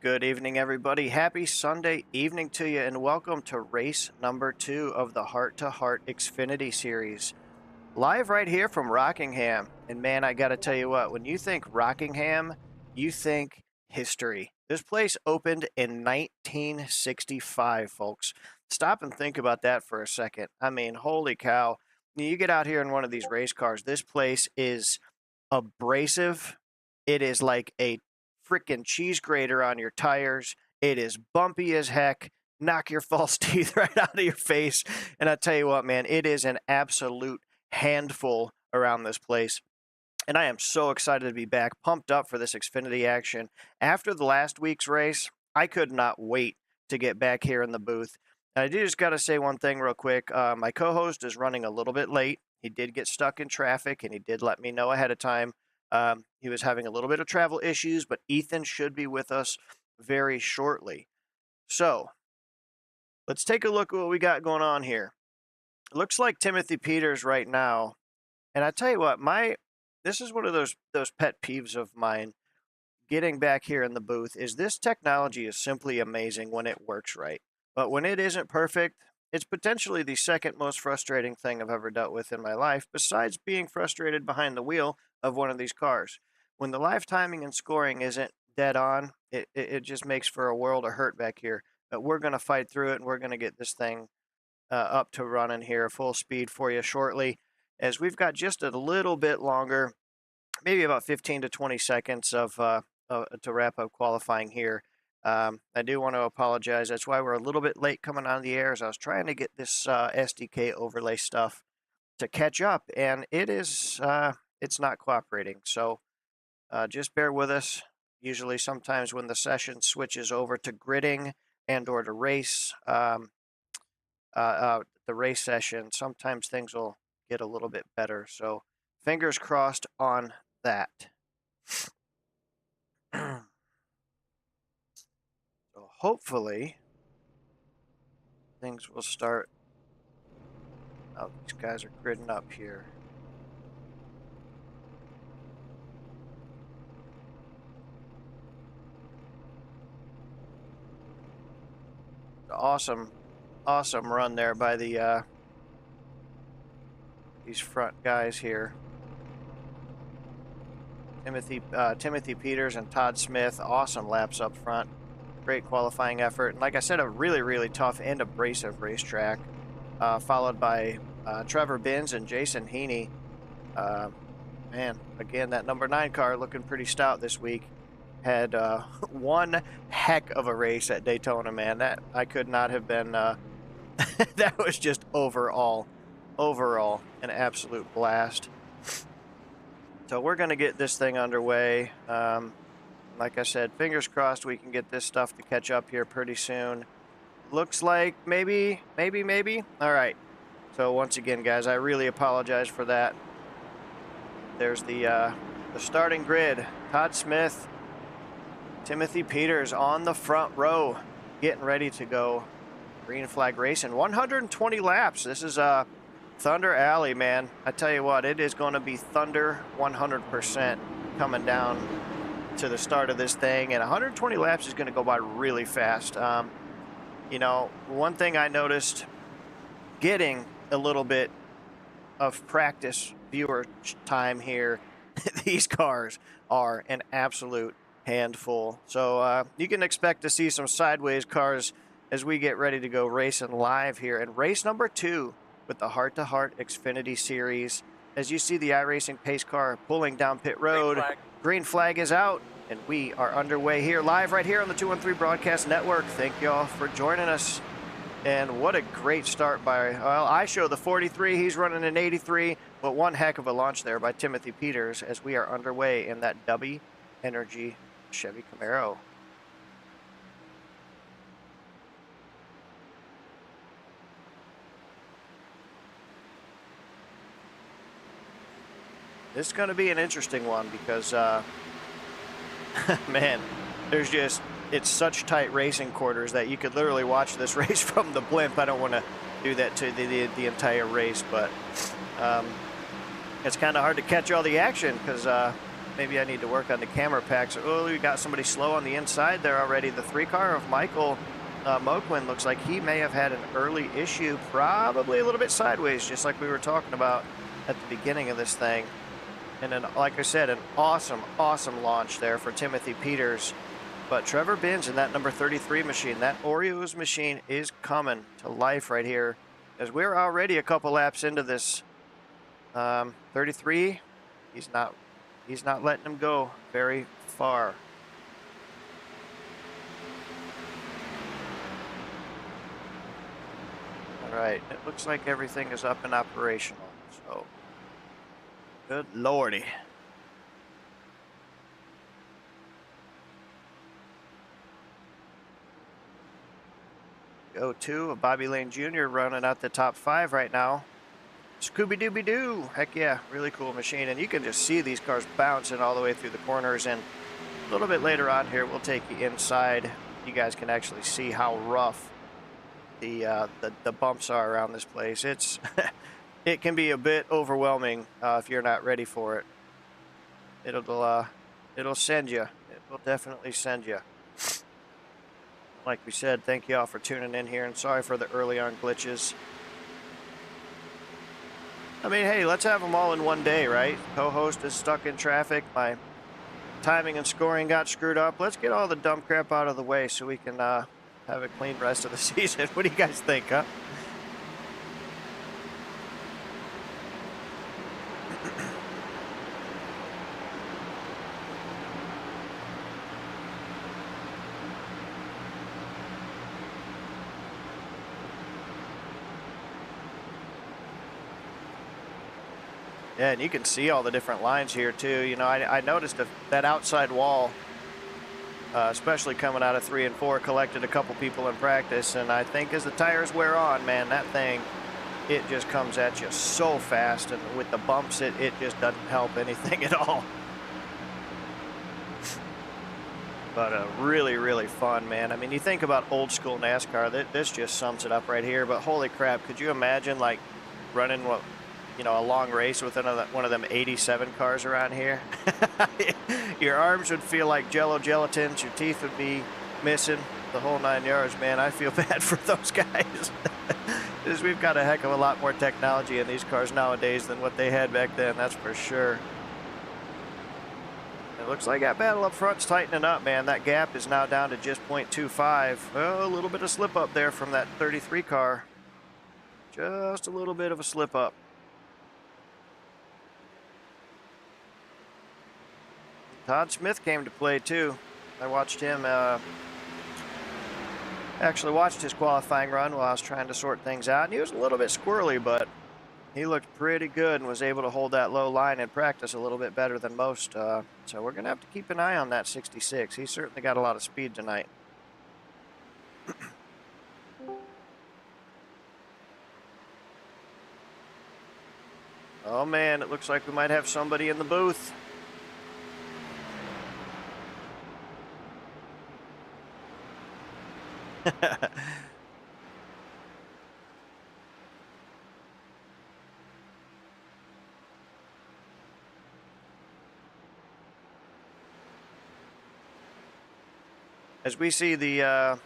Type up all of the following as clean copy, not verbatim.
Good evening, everybody. Happy Sunday evening to you, and welcome to race number 2 of the Heart-to-Heart Xfinity series. Live right here from Rockingham. And man, I got to tell you what, when you think Rockingham, you think history. This place opened in 1965, folks. Stop and think about that for a second. I mean, holy cow. You get out here in one of these race cars, this place is abrasive. It is like a freaking cheese grater on your tires. It is bumpy as heck. Knock your false teeth right out of your face. And I tell you what, man, it is an absolute handful around this place. And I am so excited to be back, pumped up for this Xfinity action. After the last week's race, I could not wait to get back here in the booth. And I just got to say one thing real quick. My co-host is running a little bit late. He did get stuck in traffic, and he did let me know ahead of time. He was having a little bit of travel issues, but Ethan should be with us very shortly. So let's take a look at what we got going on here. It looks like Timothy Peters right now. And I tell you what, this is one of those pet peeves of mine getting back here in the booth is this technology is simply amazing when it works right. But when it isn't perfect, it's potentially the second most frustrating thing I've ever dealt with in my life, besides being frustrated behind the wheel of one of these cars. When the live timing and scoring isn't dead on, it just makes for a world of hurt back here. But we're going to fight through it, and we're going to get this thing up to running here full speed for you shortly, as we've got just a little bit longer, maybe about 15 to 20 seconds to wrap up qualifying here. I do want to apologize. That's why we're a little bit late coming on the air, as I was trying to get this SDK overlay stuff to catch up, and it's not cooperating. So just bear with us. Usually sometimes when the session switches over to gridding and or to race, the race session, sometimes things will get a little bit better. So fingers crossed on that. So hopefully things will start. Oh, these guys are gridding up here. Awesome run there by the these front guys here. Timothy Peters and Todd Smith, awesome laps up front. Great qualifying effort. And like I said, a really, really tough and abrasive racetrack, followed by Trevor Binns and Jason Heaney. Man, again, that number 9 car looking pretty stout this week. Had one heck of a race at Daytona, man. That I could not have been. That was just overall an absolute blast. So we're going to get this thing underway. Like I said, fingers crossed we can get this stuff to catch up here pretty soon. Looks like maybe. All right. So once again, guys, I really apologize for that. There's the starting grid. Todd Smith, Timothy Peters on the front row, getting ready to go green flag racing. 120 laps. This is Thunder Alley, man. I tell you what, it is going to be Thunder 100% coming down to the start of this thing, and 120 laps is going to go by really fast. You know, one thing I noticed, getting a little bit of practice viewer time here, these cars are an absolute handful. So you can expect to see some sideways cars as we get ready to go racing live here in race number 2 with the Heart-to-Heart Xfinity series. As you see the iRacing pace car pulling down pit road, green flag is out, and we are underway here live right here on the 213 Broadcast Network. Thank y'all for joining us. And what a great start by, well, I show the 43, he's running an 83, but one heck of a launch there by Timothy Peters as we are underway in that W Energy Chevy Camaro. This is going to be an interesting one because, man, it's such tight racing quarters that you could literally watch this race from the blimp. I don't want to do that to the entire race, but it's kind of hard to catch all the action because maybe I need to work on the camera packs. Oh, we got somebody slow on the inside there already. The 3 car of Michael Moquin looks like he may have had an early issue, probably a little bit sideways, just like we were talking about at the beginning of this thing. And then, like I said, an awesome launch there for Timothy Peters. But Trevor Binns in that number 33 machine, that Oreos machine is coming to life right here, as we're already a couple laps into this. 33, he's not letting him go very far. All right, it looks like everything is up and operational, so good lordy. O2 Bobby Lane Jr. running out the top 5 right now. Scooby-Dooby-Doo. Heck yeah, really cool machine. And you can just see these cars bouncing all the way through the corners. And a little bit later on here, we'll take you inside. You guys can actually see how rough the bumps are around this place. It's it can be a bit overwhelming if you're not ready for it. It'll send you. It will definitely send you. Like we said, thank you all for tuning in here, and sorry for the early on glitches. I mean, hey, let's have them all in one day, right? Co-host is stuck in traffic. My timing and scoring got screwed up. Let's get all the dumb crap out of the way so we can have a clean rest of the season. What do you guys think, huh? Yeah, and you can see all the different lines here too. You know, I noticed that outside wall, especially coming out of 3 and 4, collected a couple people in practice, and I think as the tires wear on, man, that thing, it just comes at you so fast, and with the bumps, it just doesn't help anything at all. But really, really fun, man. I mean, you think about old school NASCAR, this just sums it up right here. But holy crap, could you imagine like running what? You know, a long race with one of them 87 cars around here? Your arms would feel like jello gelatins, your teeth would be missing, the whole 9 yards, man. I feel bad for those guys. Because we've got a heck of a lot more technology in these cars nowadays than what they had back then, that's for sure. It looks like that battle up front's tightening up, man. That gap is now down to just 0.25. Well, a little bit of slip up there from that 33 car. Just a little bit of a slip up. Todd Smith came to play too. I watched him, actually watched his qualifying run while I was trying to sort things out, and he was a little bit squirrely, but he looked pretty good and was able to hold that low line in practice a little bit better than most. So we're going to have to keep an eye on that 66. He certainly got a lot of speed tonight. Oh man, it looks like we might have somebody in the booth. As we see the,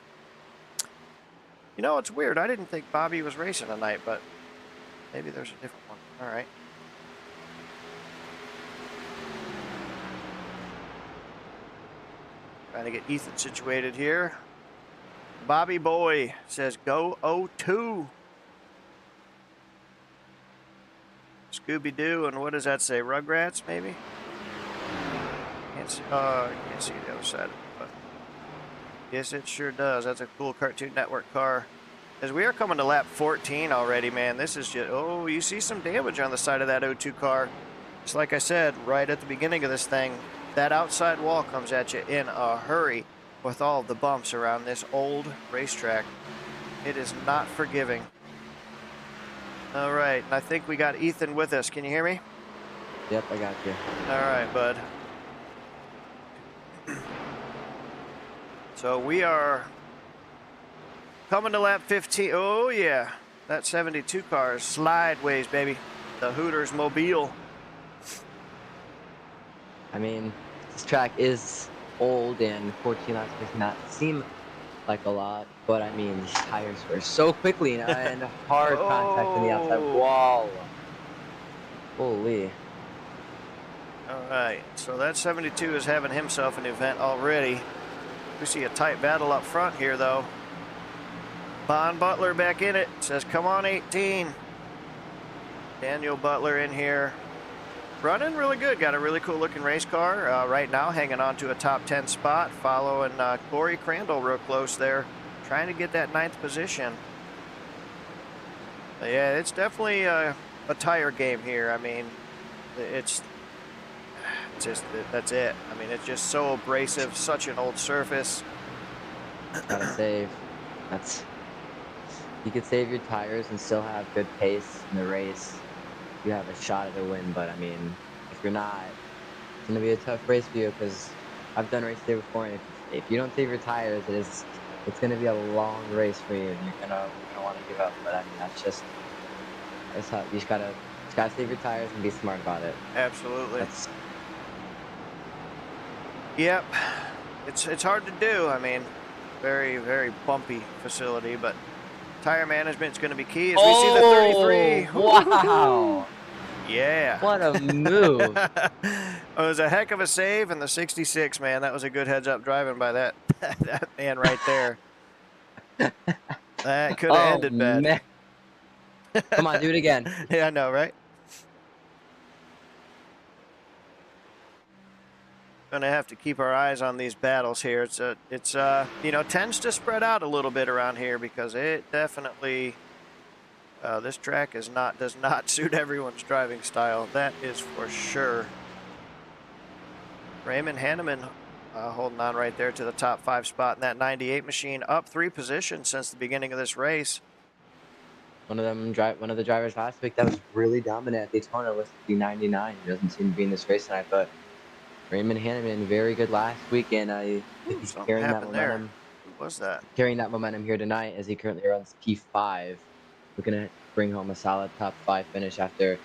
you know, it's weird. I didn't think Bobby was racing tonight, but maybe there's a different one. All right. Trying to get Ethan situated here. Bobby Boy says go 0-2. Scooby-Doo, and what does that say? Rugrats, maybe? Can't see the other side of it, but yes, it sure does. That's a cool Cartoon Network car. As we are coming to lap 14 already, man, this is just, oh, you see some damage on the side of that 0-2 car. Just like I said, right at the beginning of this thing, that outside wall comes at you in a hurry. With all the bumps around this old racetrack, it is not forgiving. All right, and I think we got Ethan with us. Can you hear me? Yep, I got you. All right, bud. So we are coming to lap 15. Oh yeah, that 72 car is slideways, baby. The Hooters Mobile. I mean, this track is old and 14 laps does not seem like a lot, but I mean, these tires wear so quickly now and hard contact on the outside Oh, wall. Holy. all right. So that 72 is having himself an event already. We see a tight battle up front here, though. Bon Butler back in it. Says, come on, 18. Daniel Butler in here. Running really good. Got a really cool looking race car right now, hanging on to a top 10 spot, following Corey Crandall real close there, trying to get that 9th position. But yeah, it's definitely a tire game here. I mean, it's just, that's it. I mean, it's just so abrasive, such an old surface. Gotta save. You could save your tires and still have good pace in the race. You have a shot at a win, but I mean, if you're not, it's gonna be a tough race for you because I've done race day before, and if you don't save your tires, it's gonna be a long race for you, and you're gonna want to give up. But I mean, that's how you just gotta save your tires and be smart about it. Absolutely. Yep, it's hard to do. I mean, very, very bumpy facility, but tire management is going to be key as we see the 33. Wow! Yeah. What a move! It was a heck of a save, and the 66, man, that was a good heads-up driving by that that man right there. That could have ended bad. Man. Come on, do it again. Yeah, I know, right? Gonna have to keep our eyes on these battles here. It's you know, tends to spread out a little bit around here because it definitely this track does not suit everyone's driving style. That is for sure. Raymond Hanneman holding on right there to the top 5 spot in that 98 machine, up 3 positions since the beginning of this race. One of the drivers last week that was really dominant at Daytona was the 99. He doesn't seem to be in this race tonight, but Raymond Hanneman, very good last week, and he's carrying that momentum. There. Who was that? Carrying that momentum here tonight as he currently runs P5. Looking to bring home a solid top 5 finish after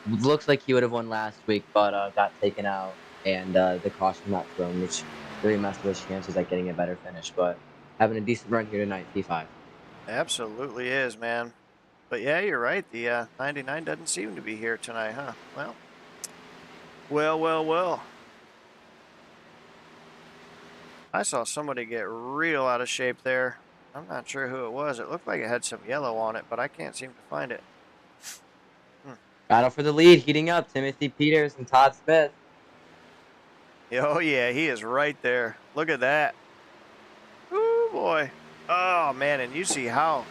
looks like he would have won last week, but got taken out and the caution not thrown, which really messed with his chances at getting a better finish. But having a decent run here tonight, P5. Absolutely is, man. But yeah, you're right. The 99 doesn't seem to be here tonight, huh? Well. I saw somebody get real out of shape there. I'm not sure who it was. It looked like it had some yellow on it, but I can't seem to find it. Battle for the lead, heating up. Timothy Peters and Todd Smith. Oh, yeah, he is right there. Look at that. Oh, boy. Oh, man, and you see how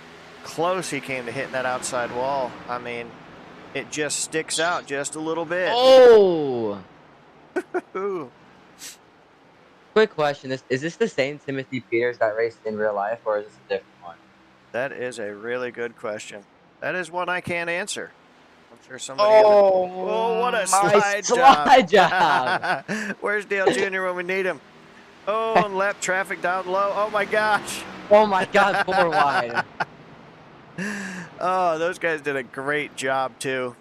close he came to hitting that outside wall. I mean, it just sticks out just a little bit. Oh! Quick question: is this the same Timothy Peters that raced in real life, or is this a different one? That is a really good question. That is one I can't answer. I'm sure somebody. Oh, what a slide job! Where's Dale Jr. when we need him? Oh, and lap traffic down low. Oh my gosh. Oh my God, 4 wide. Oh, those guys did a great job too.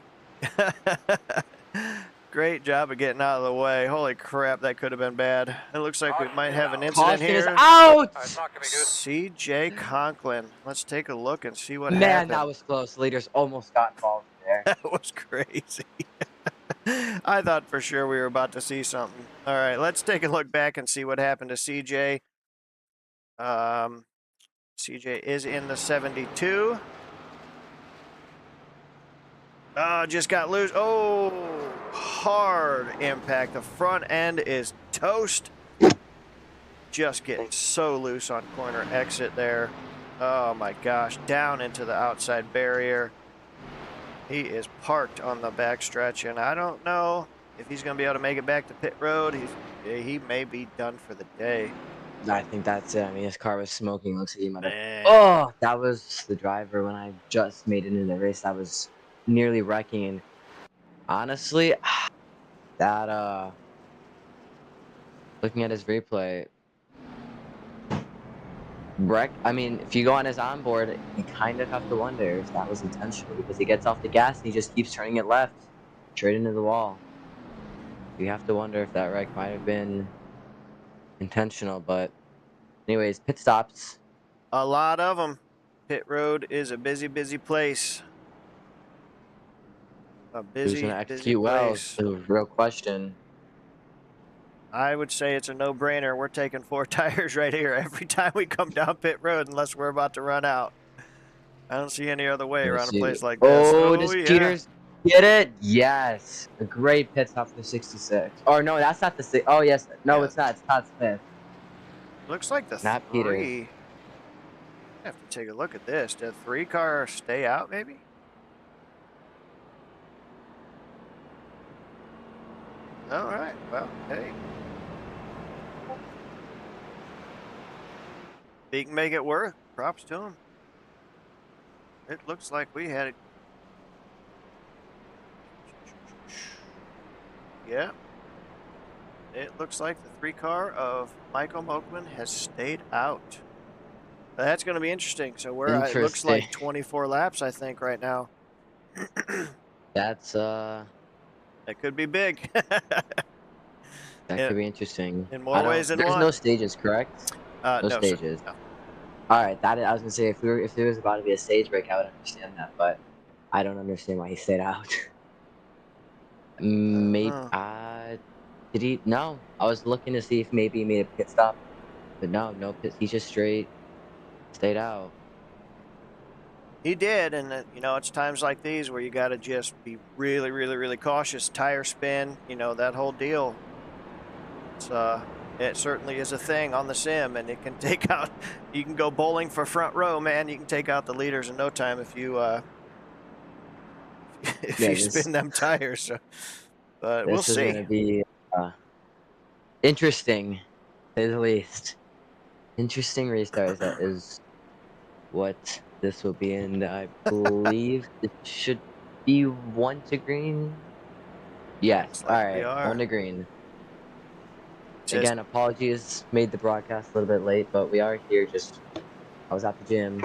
Great job of getting out of the way. Holy crap, that could have been bad. It looks like we might have an incident Caution here. is out! CJ Conklin. Let's take a look and see what Man, happened. that was close. Leaders almost got involved there. That was crazy. I thought for sure we were about to see something. All right, let's take a look back and see what happened to CJ. CJ is in the 72. Just got loose. Oh, hard impact. The front end is toast. Just getting so loose on corner exit there. Oh my gosh, down into the outside barrier. He is parked on the back stretch, and I don't know if he's going to be able to make it back to pit road. He may be done for the day. I think that's it. I mean, his car was smoking. Looks like he might have. Oh, that was the driver when I just made it into the race. That was nearly wrecking. Honestly, that looking at his replay, I mean, if you go on his onboard, you kind of have to wonder if that was intentional because he gets off the gas and he just keeps turning it left, straight into the wall. You have to wonder if that wreck might have been intentional, but anyways, pit stops. A lot of them. Pit road is a busy, busy place. A Who's busy, gonna busy execute well is place. the real question. I would say it's a no-brainer. We're taking 4 tires right here every time we come down pit road unless we're about to run out. I don't see any other way Let's around a see. place like this. Oh, Oh, does yeah. Peters get it? Yes. A great pit stop for the 66. Or no, that's not the six. Oh, yes. No, Yeah. it's not. It's Todd Smith, Looks like the not Peters. 3. I have to take a look at this. Did 3 car stay out, maybe? All right. Well, hey. If he can make it work, props to him. It looks like we had it. Yeah. It looks like the 3 car of Michael Mokman has stayed out. That's going to be interesting. So we're it looks Interesting. like 24 laps, I think, right now. That's That could be big. that in, could be interesting. in I more don't. ways than There's no one. stages, correct? No No, sir. stages. No. All right. I was gonna say if there was about to be a stage break, I would understand that, but I don't understand why he stayed out. Maybe Uh-huh. did he? No, I was looking to see if maybe he made a pit stop, but no, no pit. He just straight stayed out. He did, and it's times like these where you got to just be really, really, really cautious. Tire spin, that whole deal. It certainly is a thing on the sim, and it can take out. You can go bowling for front row, man. You can take out the leaders in no time if you if Yeah, you spin them tires. So, but we'll this is see. gonna be uh, interesting, to say the least. Interesting restarts. That is what this will be, and I believe it should be one to green. Yes. Looks All like we right, one are. to green. It says Again, apologies, made the broadcast a little bit late, but we are here. Just I was at the gym,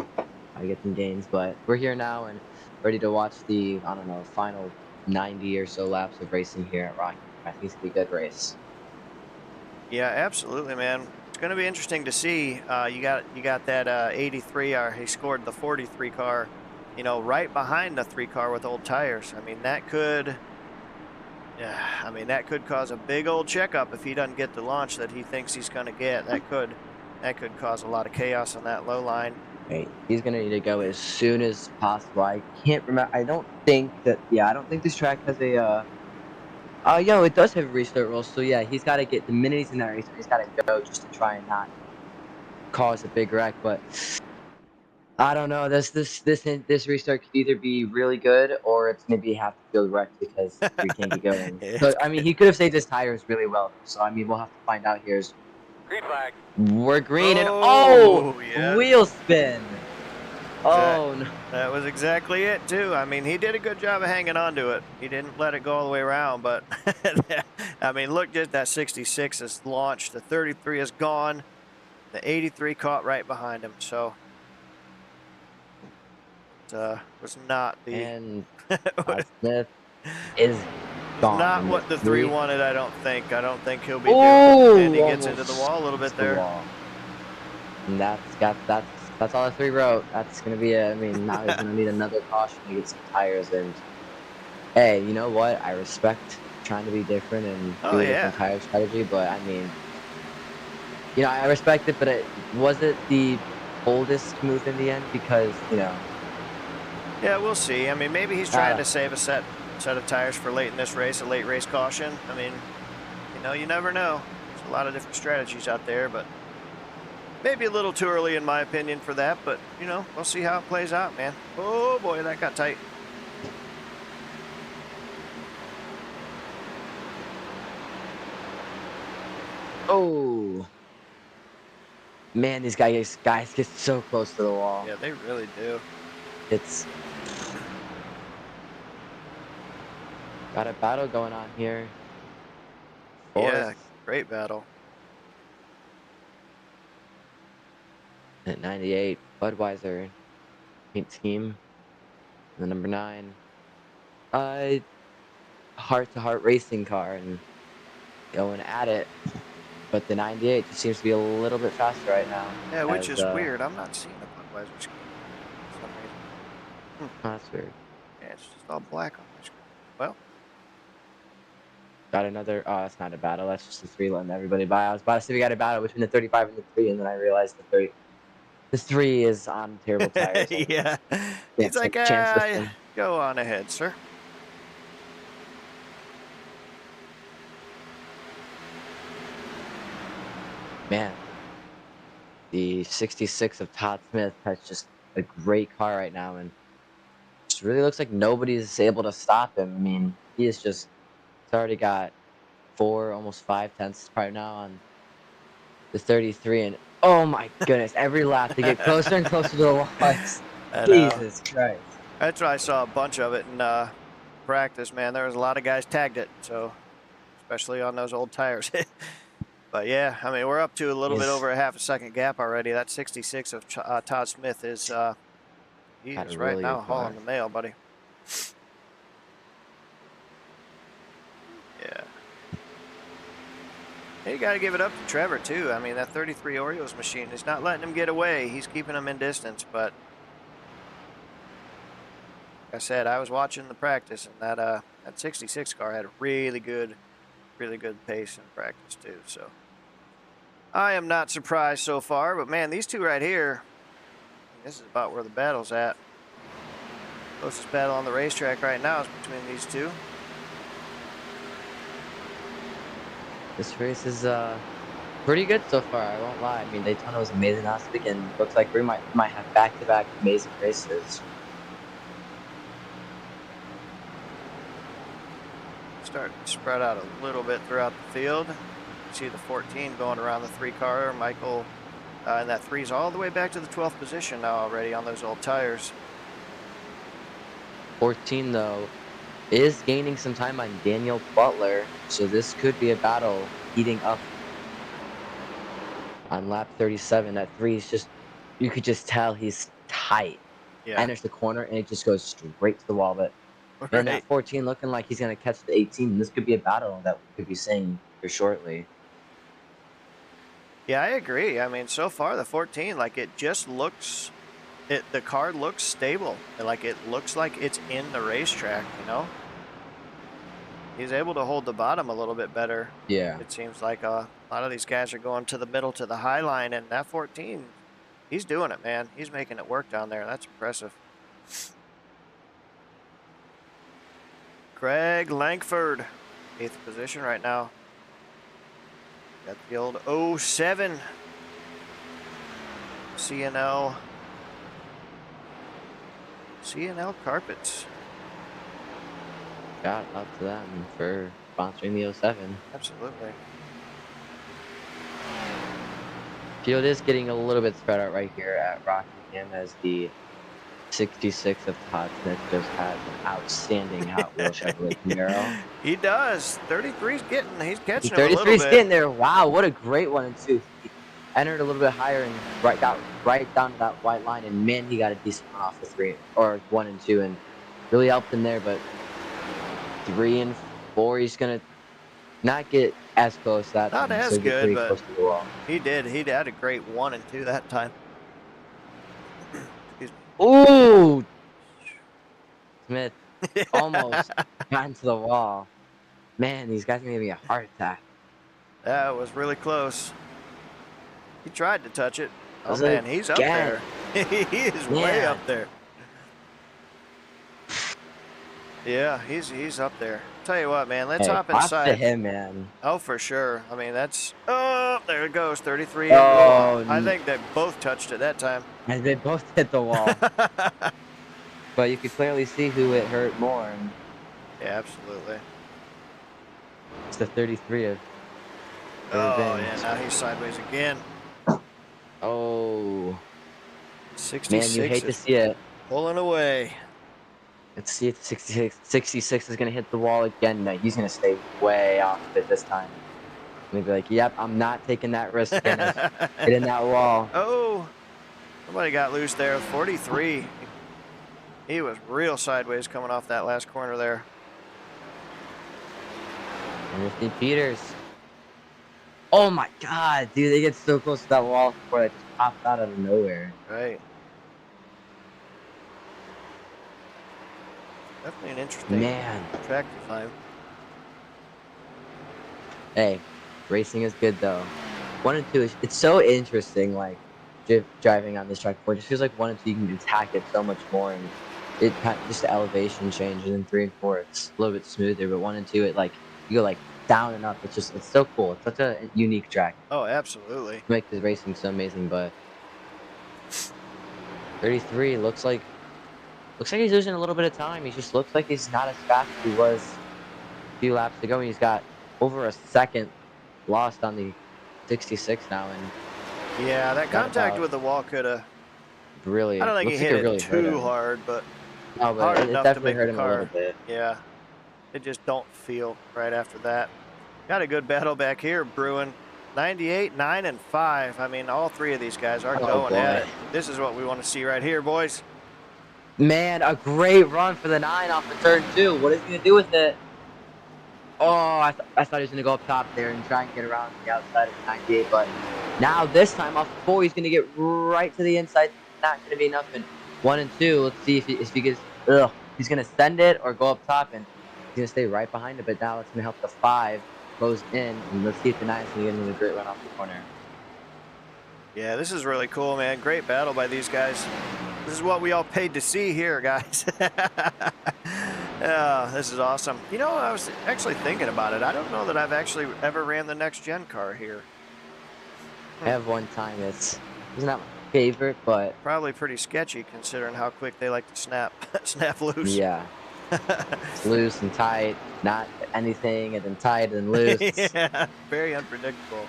I get some gains, but we're here now and ready to watch the I don't know final 90 or so laps of racing here at Rockingham. I think it's gonna be a good race. Yeah, absolutely, man. It's going to be interesting to see. You got that 83. He scored the 43 car, right behind the 3 car with old tires. I mean, that could. Yeah, I mean that could cause a big old checkup if he doesn't get the launch that he thinks he's going to get. That could cause a lot of chaos on that low line. Right, he's gonna need to go as soon as possible. I can't remember. I don't think that. Yeah, I don't think this track has a. Yo, it does have a restart rule. So yeah, he's got to get the minute he's in that restart, he's got to go just to try and not cause a big wreck. But I don't know. This restart could either be really good or it's maybe half the field wrecked because we can't get going. So It's I mean, he could have saved his tires really well. So I mean, we'll have to find out here. Green flag. We're green and Oh, yeah. wheel spin. That, Oh no. that was exactly it, too. I mean, he did a good job of hanging on to it. He didn't let it go all the way around, but I mean, look, just that 66 is launched. The 33 is gone. The 83 caught right behind him. So it was not the And was Smith is gone. not in what this the 3 lead. wanted, I don't think. I don't think he'll be doing. And he Ooh, gets into the almost wall a little bit hits the there. wall. And that's all the 3 wrote. That's gonna be it. I mean, now he's gonna need another caution to get some tires. And hey, you know what? I respect trying to be different and Oh, do a yeah. different tire strategy, but I mean, I respect it, but was it the boldest move in the end? Because Yeah, we'll see. I mean, maybe he's I trying don't to save a set of tires for late in this race, a late race caution. I mean, you never know. There's a lot of different strategies out there, but maybe a little too early in my opinion for that, but we'll see how it plays out, man. Oh boy, that got tight. Oh man, these guys get so close to the wall. Yeah, they really do. It's got a battle going on here. Yeah, Fourth great battle. at 98, Budweiser paint scheme. The number 9, heart to heart racing car, and going at it. But the 98 just seems to be a little bit faster right now. Yeah, which As is weird. I'm not seeing a Budweiser screen for some reason. oh, that's weird. Yeah, it's just all black on my screen. Well, Got another. Oh, that's not a battle. That's just the 3 letting everybody by. I was about to say we got a battle between the 35 and the 3, and then I realized the 3 is on terrible tires and yeah. can't He's like, chance this thing. go on ahead, sir. Man, the 66 of Todd Smith has just a great car right now, and it really looks like nobody's able to stop him. I mean, he is just. He's already got 4, almost 5 tenths right now on the 33, and oh my goodness, every lap they get closer and closer to the wall. I know. Jesus Christ. That's why I saw a bunch of it in practice, man. There was a lot of guys tagged it, so especially on those old tires. But yeah, I mean, we're up to a little bit over a half a second gap already. That 66 of Todd Smith is he Had is a right really now good car. hauling the mail, buddy. Yeah. Hey, you got to give it up to Trevor too. I mean, that 33 Orioles machine is not letting him get away. He's keeping him in distance, but like I said, I was watching the practice, and that 66 car had a really good pace in practice too. So I am not surprised so far, but man, these two right here, this is about where the battle's at. Closest battle on the racetrack right now is between these two. This race is pretty good so far, I won't lie. I mean, Daytona was amazing last week, and looks like we might have back-to-back amazing races. Starting to spread out a little bit throughout the field. You see the 14 going around the 3 car. Michael, and that 3's all the way back to the 12th position now already on those old tires. 14, though, is gaining some time on Daniel Butler, so this could be a battle heating up on lap 37. That 3 is just, you could just tell he's tight. Yeah. Enters the corner, and it just goes straight to the wall. But Right. and that 14 looking like he's going to catch the 18. And this could be a battle that we could be seeing here shortly. Yeah, I agree. I mean, so far the 14, like it just looks, the car looks stable. Like it looks like it's in the racetrack, you know? He's able to hold the bottom a little bit better. Yeah. It seems like a lot of these guys are going to the middle to the high line, and that 14, he's doing it, man. He's making it work down there. That's impressive. Craig Langford, 8th position right now. Got the old 07 CNL carpets. Shout out to them for sponsoring the 07. Absolutely. Field is getting a little bit spread out right here at Rockingham, as the 66 of Todd Smith just has an outstanding Hot Wheel Chevrolet Camaro. He does. 33's he's catching him a 33's little bit. getting there. Wow, what a great 1 and 2. He entered a little bit higher and right down to that white line, and man, he got a decent one off the 3 or 1 and 2, and really helped him there. But 3 and 4, he's gonna not get as close that Not time. as so good, but close to the wall. he did. He had a great 1 and 2 that time. Excuse me. Ooh! Smith almost got into the wall. Man, these guys are giving me a heart attack. That was really close. He tried to touch it. Oh Was man, it he's up again? there. He is way Yeah. up there. Yeah, he's up there. Tell you what, man, let's Hey, hop props to inside. him, man. Oh, for sure. I mean, that's, oh, there it goes, 33. Oh, I think they both touched it that time. And they both hit the wall. But you could clearly see who it hurt more. And Yeah, absolutely. it's the 33 of Oh, Irvin. yeah, now he's sideways again. Oh, 66 man, you hate to see it. pulling away. Let's see if 66 is going to hit the wall again. No, he's going to stay way off of it this time. And be like, yep, I'm not taking that risk again. Hitting that wall. Oh, somebody got loose there. 43. He was real sideways coming off that last corner there. And Anthony Peters Oh my god, dude, they get so close to that wall before they just popped out of nowhere. Right. Definitely an interesting Man. track to find. Hey, racing is good though. 1 and 2 is it's so interesting, like, driving on this track before. It just feels like 1 and 2 you can attack it so much more, and it kind just the elevation change, and then 3 and 4, it's a little bit smoother, but 1 and 2, it, like, you go, like, down and up. It's so cool. It's such a unique track. Oh, absolutely. It makes the racing so amazing, but 33 looks like he's losing a little bit of time. He just looks like he's not as fast as he was a few laps ago. He's got over a second lost on the 66 now, and Yeah, that got contact about with the wall could have. I really don't think he looks like hit it it really hurt too him. hard, but No, but hard it enough to definitely make the hurt him a little car. bit. Yeah, it just don't feel right after that. Got a good battle back here brewing. 98, 9, and 5. I mean, all three of these guys are Oh going at boy. it. This is what we want to see right here, boys. Man, a great run for the 9 off of turn 2. What is he gonna do with it? Oh, I thought he was gonna go up top there and try and get around the outside of the 98, but now this time off the 4, he's gonna get right to the inside. Not gonna be nothing. 1 and 2. Let's see if he gets. Ugh, he's gonna send it or go up top, and he's gonna stay right behind it. But now it's gonna help the 5 goes in, and let's see if the 9's gonna get into a great run off the corner. Yeah, this is really cool, man. Great battle by these guys. This is what we all paid to see here, guys. Yeah, this is awesome. You know, I was actually thinking about it. I don't know that I've actually ever ran the next gen car here. I have one time. It's not my favorite, but Probably pretty sketchy considering how quick they like to snap snap loose. yeah, it's loose and tight, not anything, and then tight and loose. Yeah, very unpredictable.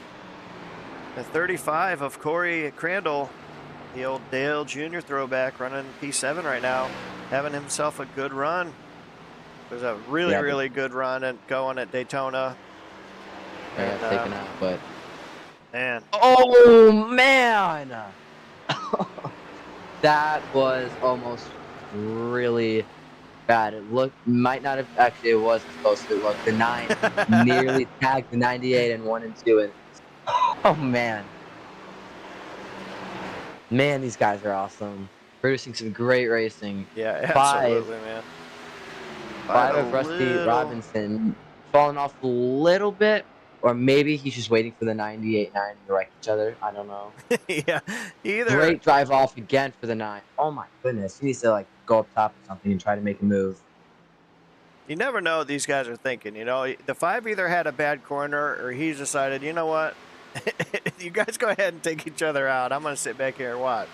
The 35 of Corey Crandall, the old Dale Jr. throwback, running P7 right now, having himself a good run. It was a really, Yeah, really good run and going at Daytona. yeah, taken out, but Man, oh man, that was almost really bad. It might not have actually. It was supposed to look. The 9 nearly tagged the 98 and 1 and 2, and oh man, these guys are awesome. Producing some great racing. yeah, 5 absolutely, man. 5 a of Rusty little- Robinson falling off a little bit, or maybe he's just waiting for the 98 9 to wreck each other. I don't know. Yeah, either. Great drive off again for the 9. Oh my goodness, he needs to like go up top or something and try to make a move. You never know what these guys are thinking. You know, the 5 either had a bad corner or he's decided, you know what, you guys go ahead and take each other out. I'm going to sit back here and watch.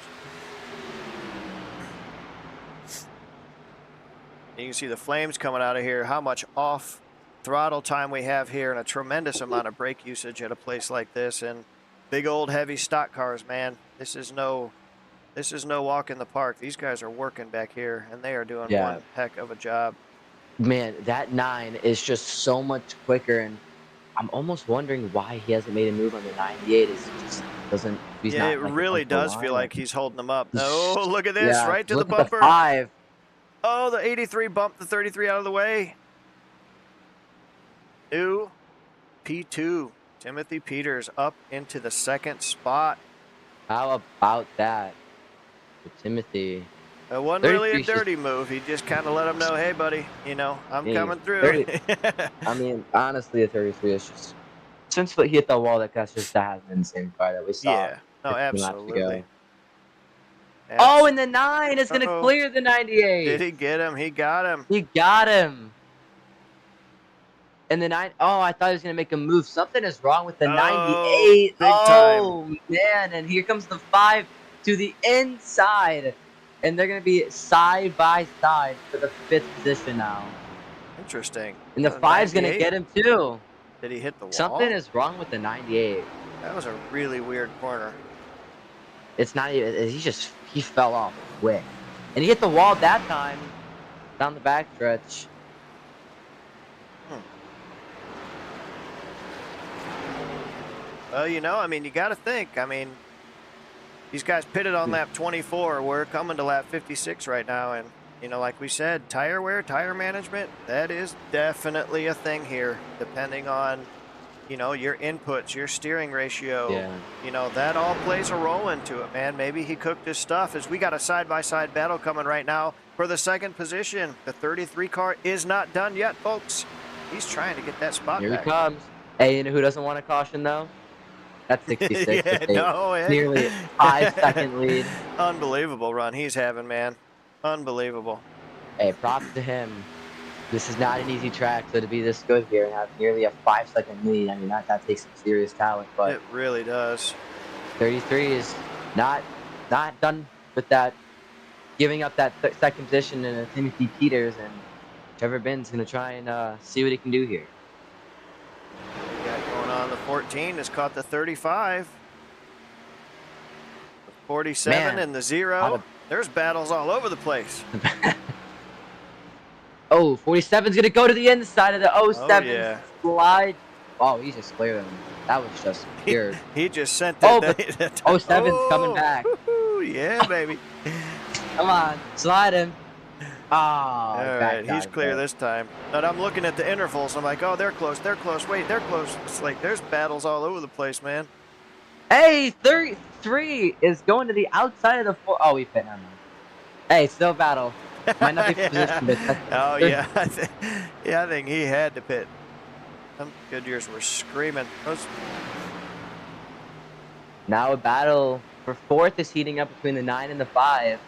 You can see the flames coming out of here, how much off throttle time we have here, and a tremendous amount of brake usage at a place like this. And big old heavy stock cars, man. This is no walk in the park. These guys are working back here, and they are doing one heck of a job. Man, that 9 is just so much quicker, and I'm almost wondering why he hasn't made a move on the 98. Is he just doesn't. He's Yeah, not, it like, really does line, feel like he's holding them up. Oh, look at this, yeah, right to the look at bumper. The 5. Oh, the 83 bumped the 33 out of the way. New P2, Timothy Peters up into the 2nd spot. How about that for Timothy? It wasn't really a dirty move. He just kind of let him know, hey, buddy, you know, I'm coming through. I mean, honestly, the 33 is just since he hit the wall, that hasn't been the same car that we saw. Yeah, no, absolutely. Oh, and the 9 is going to clear the 98. Did he get him? He got him. He got him. And the 9, oh, I thought he was going to make a move. Something is wrong with the 98. Big time. Man, and here comes the 5 to the inside. And they're going to be side by side for the 5th position now. Interesting. And the 5's going to get him too. Did he hit the wall? Something is wrong with the 98. That was a really weird corner. It's not even, he fell off quick. And he hit the wall that time down the backstretch. Well, you know, I mean, you got to think. I mean, these guys pitted on lap 24. We're coming to lap 56 right now. And, you know, like we said, tire wear, tire management, that is definitely a thing here, depending on you know, your inputs, your steering ratio, Yeah. you know, that all plays a role into it, man. Maybe he cooked his stuff. As we got a side-by-side battle coming right now for the second position. The 33 car is not done yet, folks. He's trying to get that spot Here he back. comes. Hey, you know who doesn't want a caution though? That's 66 with Yeah, a no, nearly 5-second lead. unbelievable run he's having, man. Unbelievable. Hey, props to him. This is not an easy track, so to be this good here and have nearly a 5-second lead, I mean, that takes some serious talent, but It really does. 33 is not done with that, giving up that second position in Timothy Peters, and Trevor Binn's going to try and see what he can do here. We got going on the 14 has caught the 35. The 47 Man, and the 0. There's battles all over the place. Oh, 47's going to go to the inside of the 07 yeah. slide. Oh, he just cleared him. That was just weird. He just sent it. Oh, but 07's coming back. Yeah, baby. Come on, slide him. Oh, all right, he's clear this time. But I'm looking at the intervals. I'm like, oh, they're close. They're close. Wait, they're close. It's like there's battles all over the place, man. Hey, 33 is going to the outside of the four. Oh, we fit. Never mind. Hey, still battle. Might not be position, but oh yeah, I think he had to pit. Some Goodyears were screaming. Now a battle for fourth is heating up between the 9 and the 5.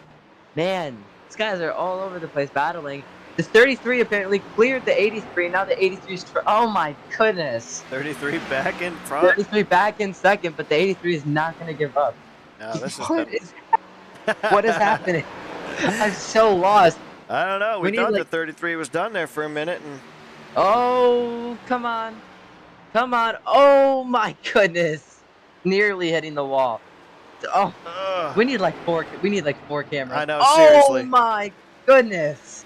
Man, these guys are all over the place battling. The 33 apparently cleared the 83. Now the 83 is. Oh my goodness. 33 back in front. 33 back in second, but the 83 is not going to give up. No, this is. What is happening? I'm so lost. I don't know. We thought the 33 was done there for a minute, and oh, come on, come on! Oh my goodness, nearly hitting the wall. Oh, we need like four. We need like 4 cameras. I know. Seriously. Oh my goodness!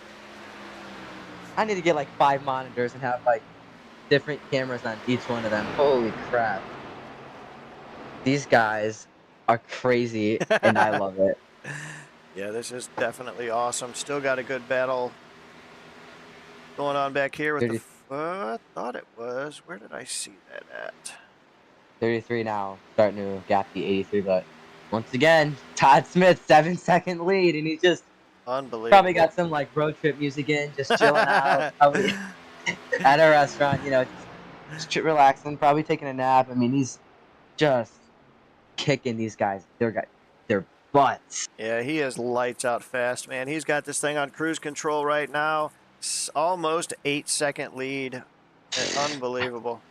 I need to get like 5 monitors and have like different cameras on each one of them. Holy crap! These guys are crazy, and I love it. Yeah, this is definitely awesome. Still got a good battle going on back here with 30. I thought it was. Where did I see that at? 33 now, starting to gap the 83, but once again, Todd Smith, 7-second lead, and he just unbelievable. Probably got some like road trip music in, just chilling out, probably at a restaurant, you know, just relaxing, probably taking a nap. I mean, he's just kicking these guys, their butts. Yeah, he is lights out fast, man. He's got this thing on cruise control right now. It's almost 8-second lead. Unbelievable.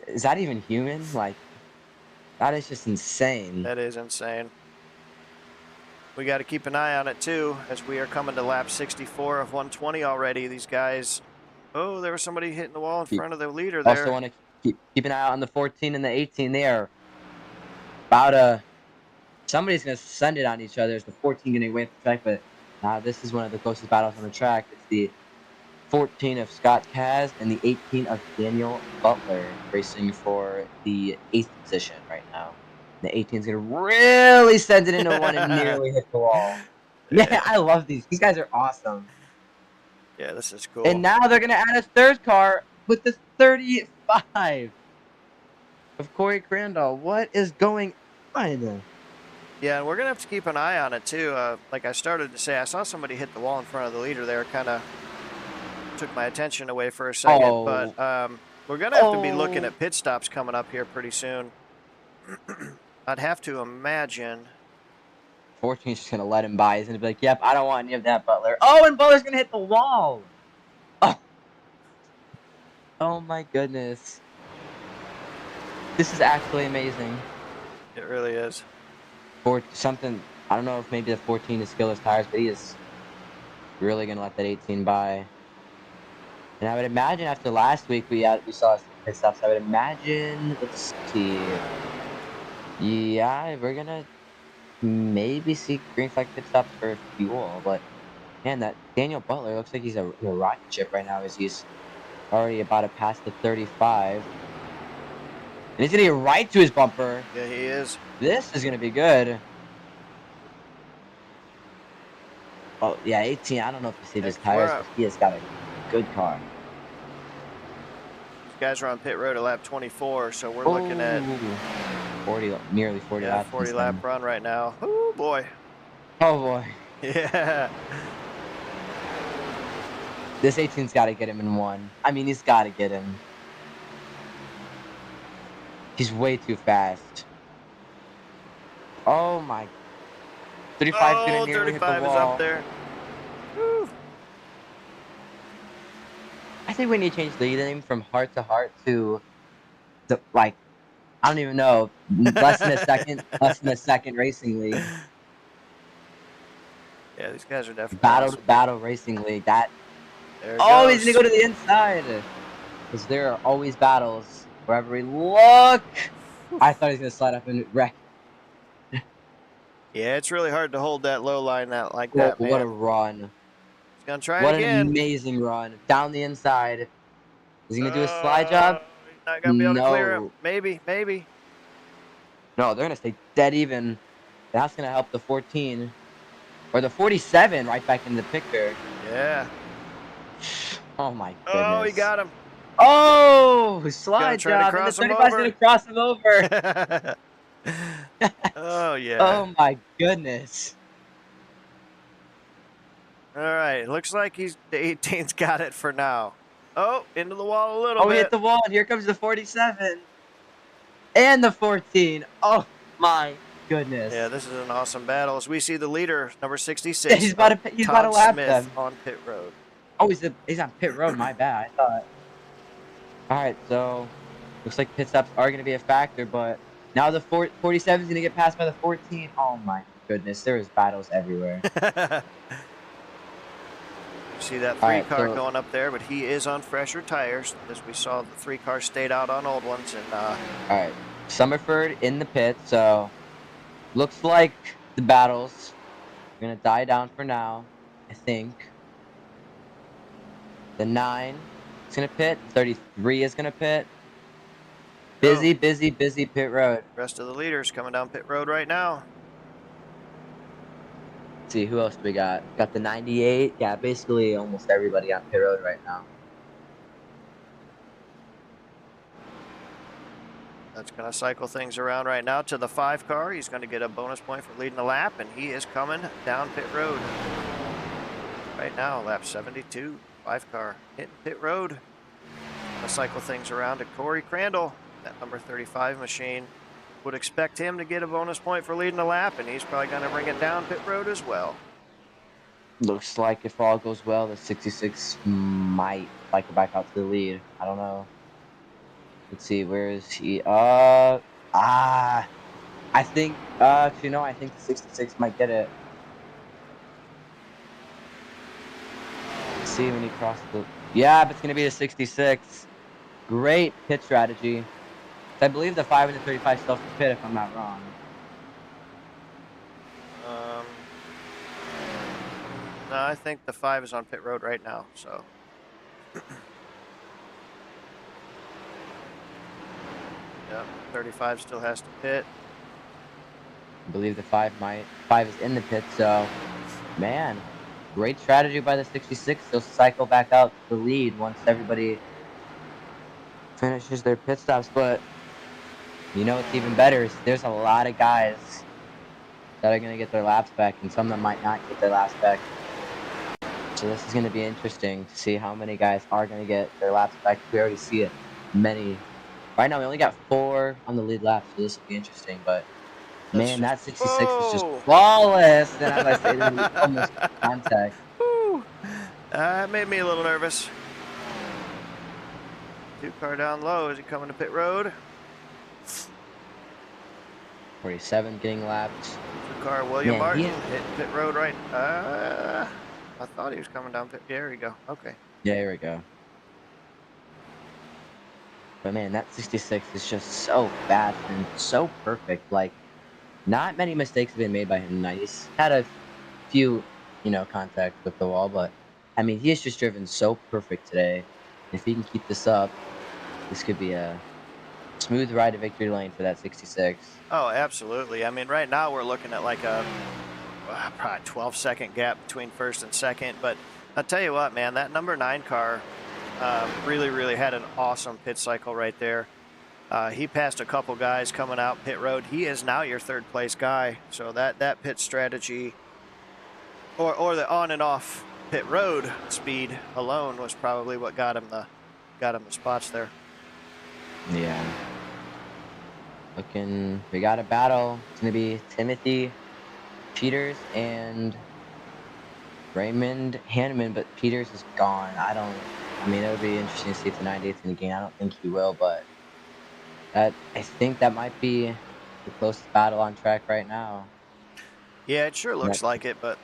Is that even human? Like, that is just insane. That is insane. We got to keep an eye on it too, as we are coming to lap 64 of 120 already. These guys, oh, there was somebody hitting the wall in front of the leader there. Also want to keep an eye out on the 14 and the 18. They are about to. Somebody's going to send it on each other. Is the 14 getting away from the track? But this is one of the closest battles on the track. It's the 14 of Scott Kaz and the 18 of Daniel Butler racing for the 8th position right now. The 18 is going to really send it into one and nearly hit the wall. Yeah, I love these. These guys are awesome. Yeah, this is cool. And now they're going to add a third car with the 35 of Corey Crandall. What is going on? Yeah, and we're going to have to keep an eye on it, too. Like I started to say, I saw somebody hit the wall in front of the leader there. Kind of took my attention away for a second. Oh. But we're going to have to be looking at pit stops coming up here pretty soon. I'd have to imagine. 14's just going to let him by. He's going to be like, yep, I don't want any of that, Butler. Oh, and Butler's going to hit the wall. Oh, my goodness. This is actually amazing. It really is. I don't know if maybe the 14 is skillless tires, but he is really going to let that 18 by. And I would imagine after last week we saw pit stops. I would imagine, let's see. Yeah, we're going to maybe see green flag pit stops for fuel, but man, that Daniel Butler looks like he's in a rocket ship right now as he's already about to pass the 35. And he's going to get right to his bumper. Yeah, he is. This is going to be good. Oh, yeah, 18. I don't know if you see his tires, but he has got a good car. guys are on pit road at lap 24, so we're looking at Oh, 40, nearly 40 yeah, laps. 40 lap run right now. Oh boy. Oh boy. Yeah. This 18's got to get him in one. I mean, he's got to get him. He's way too fast. Oh my. 35's gonna Oh, nearly hit the 35 is up wall. there. Woo. I think we need to change the name from Heart to Heart to the, like, I don't even know, less than a second racing league. Yeah, these guys are definitely Battle to awesome. battle racing league. That. There it Oh, he's goes. gonna go to the inside. Because there are always battles wherever we look. I thought he was gonna slide up and wreck. Yeah, it's really hard to hold that low line out like Oh, that, what a man. run. He's gonna try it What an again. amazing run. Down the inside. Is he gonna do a slide job? He's not gonna be able to clear him. No. Maybe, maybe. No, they're gonna stay dead even. That's gonna help the 14. Or the 47 right back in the picture. Yeah. Oh my Oh, he goodness. got him. Oh, Gonna slide try to job. And the cross him 35's gonna over. cross him over. Oh, yeah. Oh my goodness. All right. Looks like the 18's got it for now. Oh, into the wall a little Oh, he hit bit. the wall, and here comes the 47. And the 14. Oh my goodness. Yeah, this is an awesome battle. As we see the leader, number 66, Yeah, he's about to Todd lap Smith them. on pit road. Oh, he's on pit road. My bad. I thought. All right, so looks like pit stops are going to be a factor, but now the 47 is going to get passed by the 14. Oh my goodness, there is battles everywhere. You see that All 3 right, car so, going up there, but he is on fresher tires, as we saw the 3 cars stayed out on old ones. And all right, Summerford in the pit, so looks like the battles are going to die down for now, I think. The 9 is going to pit. 33 is going to pit. Busy, busy, busy pit road. Rest of the leaders coming down pit road right now. Let's see, who else do we got? Got the 98. Yeah, basically almost everybody on pit road right now. That's going to cycle things around right now to the 5 car. He's going to get a bonus point for leading the lap, and he is coming down pit road. Right now, lap 72, 5 car hitting pit road. Going to cycle things around to Corey Crandall, that number 35 machine. Would expect him to get a bonus point for leading the lap, and he's probably going to bring it down pit road as well. Looks like if all goes well, the 66 might cycle back out to the lead. I don't know. Let's see, where is he? I think, actually, no, I think the 66 might get it. Let's see when he crosses the... Yeah, but it's going to be the 66. Great pit strategy. I believe the 5 and the 35 still have to pit, if I'm not wrong. No, I think the 5 is on pit road right now, so. Yep, 35 still has to pit. I believe the 5 is in the pit, so man, great strategy by the 66. They'll cycle back out to the lead once everybody finishes their pit stops. But you know what's even better is there's a lot of guys that are going to get their laps back, and some that might not get their laps back. So this is going to be interesting to see how many guys are going to get their laps back. We already see it. Many. Right now, we only got 4 on the lead lap, so this will be interesting. But man, that 66 is just flawless. And as I say, almost contact. That made me a little nervous. 2 car down low. Is he coming to pit road? 47 getting lapped. 2 car William Martin hit pit road right. I thought he was coming down pit. There we go. Okay. Yeah, here we go. But man, that 66 is just so fast and so perfect. Like, not many mistakes have been made by him tonight. He's had a few, contact with the wall, but I mean, he has just driven so perfect today. If he can keep this up, this could be a smooth ride to victory lane for that 66. Oh, absolutely. I mean, right now we're looking at like a probably 12-second gap between first and second. But I'll tell you what, man, that number 9 car Really had an awesome pit cycle right there. He passed a couple guys coming out pit road. He is now your third place guy. So that pit strategy or the on and off pit road speed alone was probably what got him the spots there. Yeah. We got a battle. It's gonna be Timothy Peters and Raymond Hanneman, but Peters is gone. I mean, it would be interesting to see if the 98th in the game. I don't think he will, but I think that might be the closest battle on track right now. Yeah, it sure looks like it, but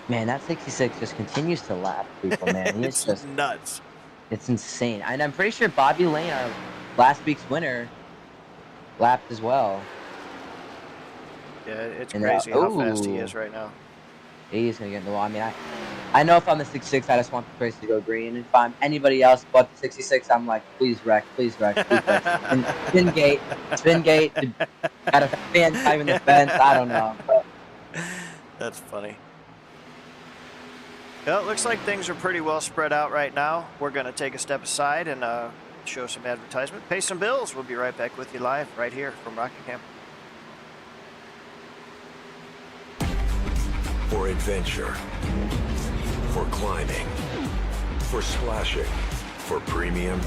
man, that 66 just continues to lap people, man. It's just nuts. It's insane. And I'm pretty sure Bobby Lane, our last week's winner, lapped as well. Yeah, it's crazy how fast he is right now. He's gonna get in the wall. I mean, I know if I'm the 66, I just want the race to go green. If I'm anybody else but the 66, I'm like, please wreck, please wreck, please wreck. Spin gate. Got a fan climbing the fence. I don't know. But. That's funny. Well, it looks like things are pretty well spread out right now. We're going to take a step aside and show some advertisement, pay some bills. We'll be right back with you live right here from Rockingham. For adventure, for climbing, for splashing, for premium,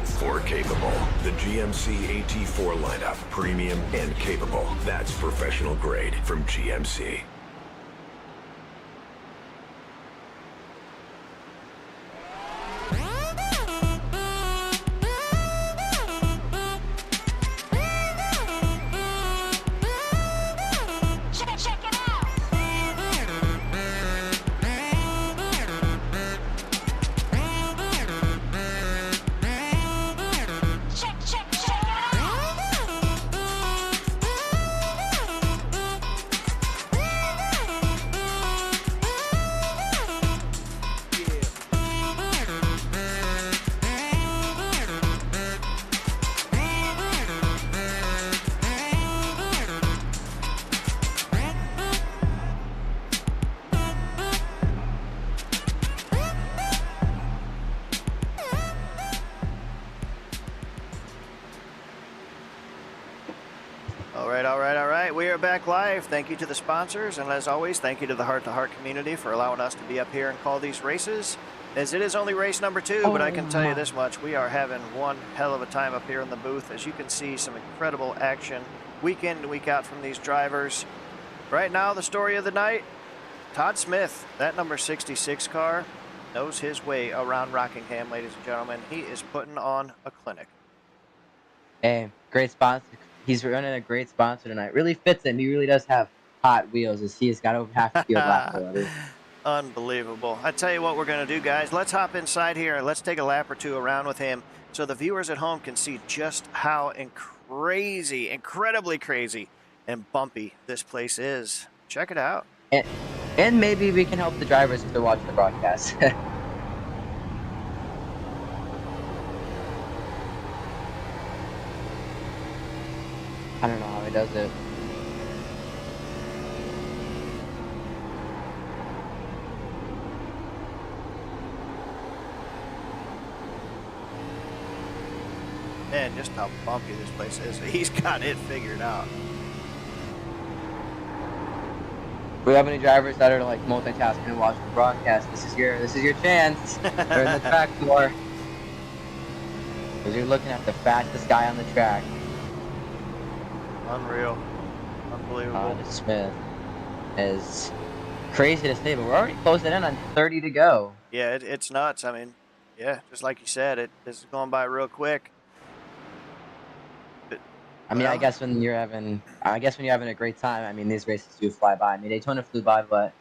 for capable. The GMC AT4 lineup, premium and capable. That's professional grade from GMC. All right. We are back live. Thank you to the sponsors, and as always, thank you to the Heart to Heart community for allowing us to be up here and call these races. As it is only race number 2, but I can tell you this much: we are having one hell of a time up here in the booth. As you can see, some incredible action week in and week out from these drivers. Right now, the story of the night: Todd Smith, that number 66 car, knows his way around Rockingham, ladies and gentlemen. He is putting on a clinic. Hey, great sponsor. He's running a great sponsor tonight. Really fits him. He really does have hot wheels, as he has got over half the field lap already. Unbelievable. I tell you what we're going to do, guys. Let's hop inside here and let's take a lap or two around with him so the viewers at home can see just how incredibly crazy and bumpy this place is. Check it out. And maybe we can help the drivers if they're watching the broadcast. I don't know how he does it. Man, just how bumpy this place is. He's got it figured out. We have any drivers that are like multitasking and watching the broadcast? This is your chance. They're in the track floor. Because you're looking at the fastest guy on the track. Unreal. Unbelievable. Todd Smith is crazy to say, but we're already closing in on 30 to go. Yeah, it's nuts. I mean, yeah, just like you said, this is going by real quick. But, I mean, I guess when you're having a great time, I mean, these races do fly by. I mean, Daytona flew by, but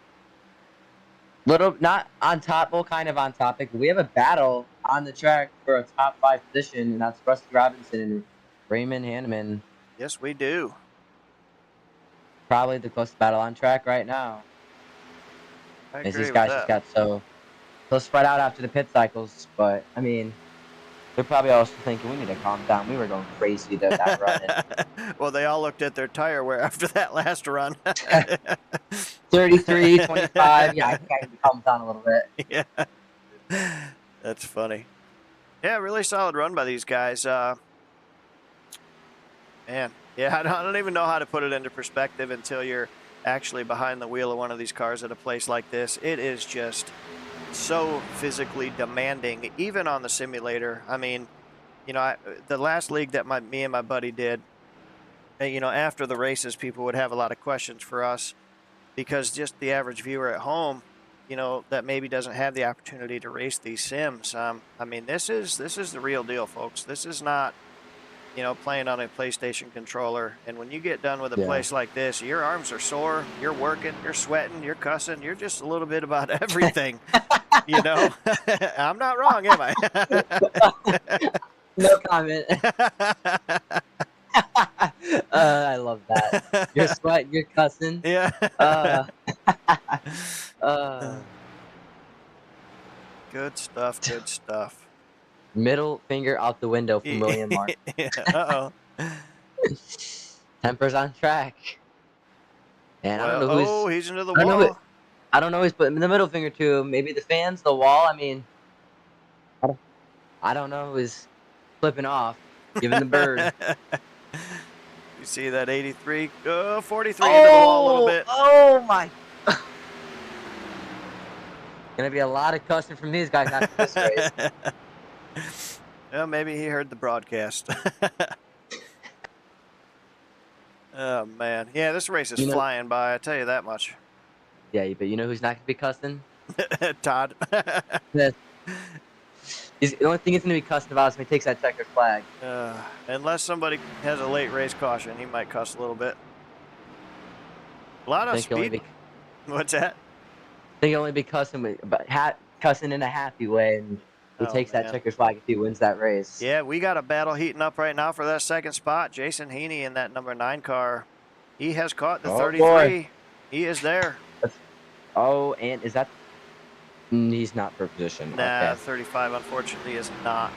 not on top, well, kind of on topic. But we have a battle on the track for a top 5 position, and that's Rusty Robinson and Raymond Hanneman. Yes, we do. Probably the closest battle on track right now. I agree as these guys just got so spread out after the pit cycles. But, I mean, they're probably also thinking, we need to calm down. We were going crazy to that run. Well, they all looked at their tire wear after that last run. 33, 25. Yeah, I think I need to calm down a little bit. Yeah. That's funny. Yeah, really solid run by these guys. Man, yeah, I don't even know how to put it into perspective until you're actually behind the wheel of one of these cars at a place like this. It is just so physically demanding, even on the simulator. I mean, you know, the last league that me and my buddy did, you know, after the races, people would have a lot of questions for us because just the average viewer at home, you know, that maybe doesn't have the opportunity to race these sims. I mean, this is the real deal, folks. This is not, you know, playing on a PlayStation controller. And when you get done with a place like this, your arms are sore, you're working, you're sweating, you're cussing, you're just a little bit about everything, you know? I'm not wrong, am I? No comment. I love that. You're sweating, you're cussing. Yeah. Uh, uh, Good stuff, good stuff. middle finger out the window from William Mark. Yeah, uh-oh. Temper's on track. And I don't know who's. Oh, he's into the I don't know wall. I don't know who's putting the middle finger to. Maybe the fans, the wall. I mean, I don't know who's flipping off, giving the bird. You see that 83, 43 into the wall a little bit. Oh my! Gonna be a lot of cussing from these guys after this race. Well, maybe he heard the broadcast. Oh man, yeah, this race is flying by. I tell you that much. Yeah, but you know who's not gonna be cussing? Todd. The only thing he's gonna be cussing about is when he takes that checkered flag. Unless somebody has a late race caution, he might cuss a little bit. A lot of speed. What's that? I think he'll only be cussing cussing in a happy way, and he takes that checkered flag if he wins that race. Yeah, we got a battle heating up right now for that second spot. Jason Heaney in that number 9 car. He has caught the 33. Boy. He is there. Oh, and is that? He's not for position. Nah, okay. 35 unfortunately is not.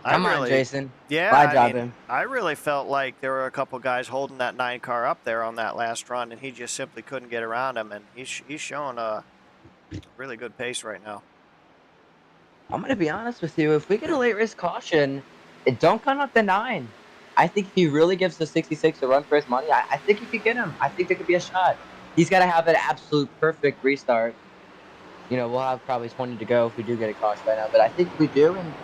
Come on, Jason. Yeah, I really felt like there were a couple guys holding that 9 car up there on that last run, and he just simply couldn't get around him. And he's showing a really good pace right now. I'm gonna be honest with you. If we get a late race caution, it don't come up the 9. I think if he really gives the 66 a run for his money, I think he could get him. I think there could be a shot. He's got to have an absolute perfect restart. You know, we'll have probably 20 to go if we do get a caution right now. But I think we do, and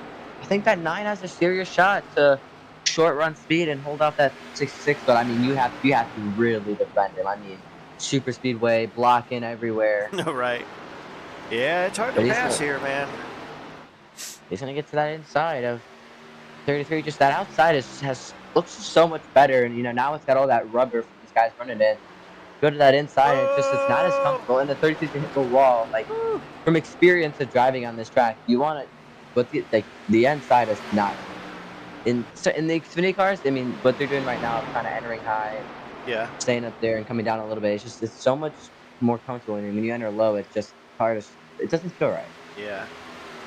I think that 9 has a serious shot to short run speed and hold off that 66. But I mean, you have to really defend him. I mean, super speedway, blocking everywhere. No, right. Yeah, it's hard to pass here, man. He's gonna get to that inside of 33. Just that outside looks so much better, and you know now it's got all that rubber from these guys running in. Go to that inside, and it's not as comfortable. And the 33 can hit the wall. Like from experience of driving on this track, you want it, but the inside is not. In the Xfinity cars, I mean, what they're doing right now is kind of entering high, staying up there and coming down a little bit. It's so much more comfortable. And when you enter low, it's just hard. It doesn't feel right. Yeah.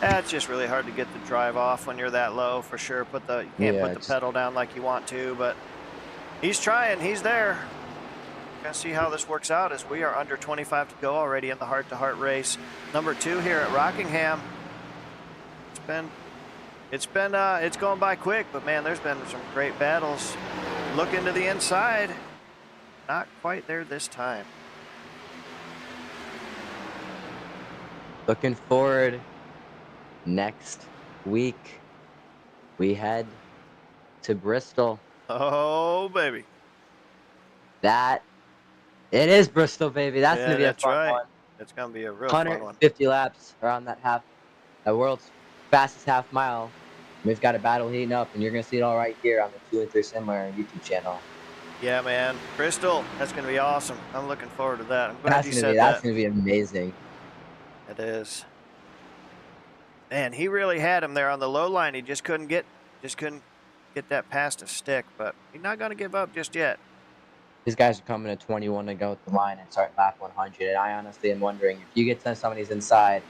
It's just really hard to get the drive off when you're that low, for sure. You can't put the pedal down like you want to, but he's trying. He's there. Gonna see how this works out as we are under 25 to go already in the heart-to-heart race. Number 2 here at Rockingham. It's going by quick, but man, there's been some great battles. Look into the inside. Not quite there this time. Looking forward. Next week, we head to Bristol. Oh, baby. It is Bristol, baby. That's going to be a fun one. It's going to be a real fun one. 150 laps around that world's fastest half mile. We've got a battle heating up, and you're going to see it all right here on the 2 and 3 Simulator YouTube channel. Yeah, man. Bristol, that's going to be awesome. I'm looking forward to that. I'm glad you said that. That's going to be amazing. It is. Man, he really had him there on the low line. He just couldn't get that past to stick, but he's not going to give up just yet. These guys are coming to 21 to go at the line and start lap 100. And I honestly am wondering if you get to somebody's inside,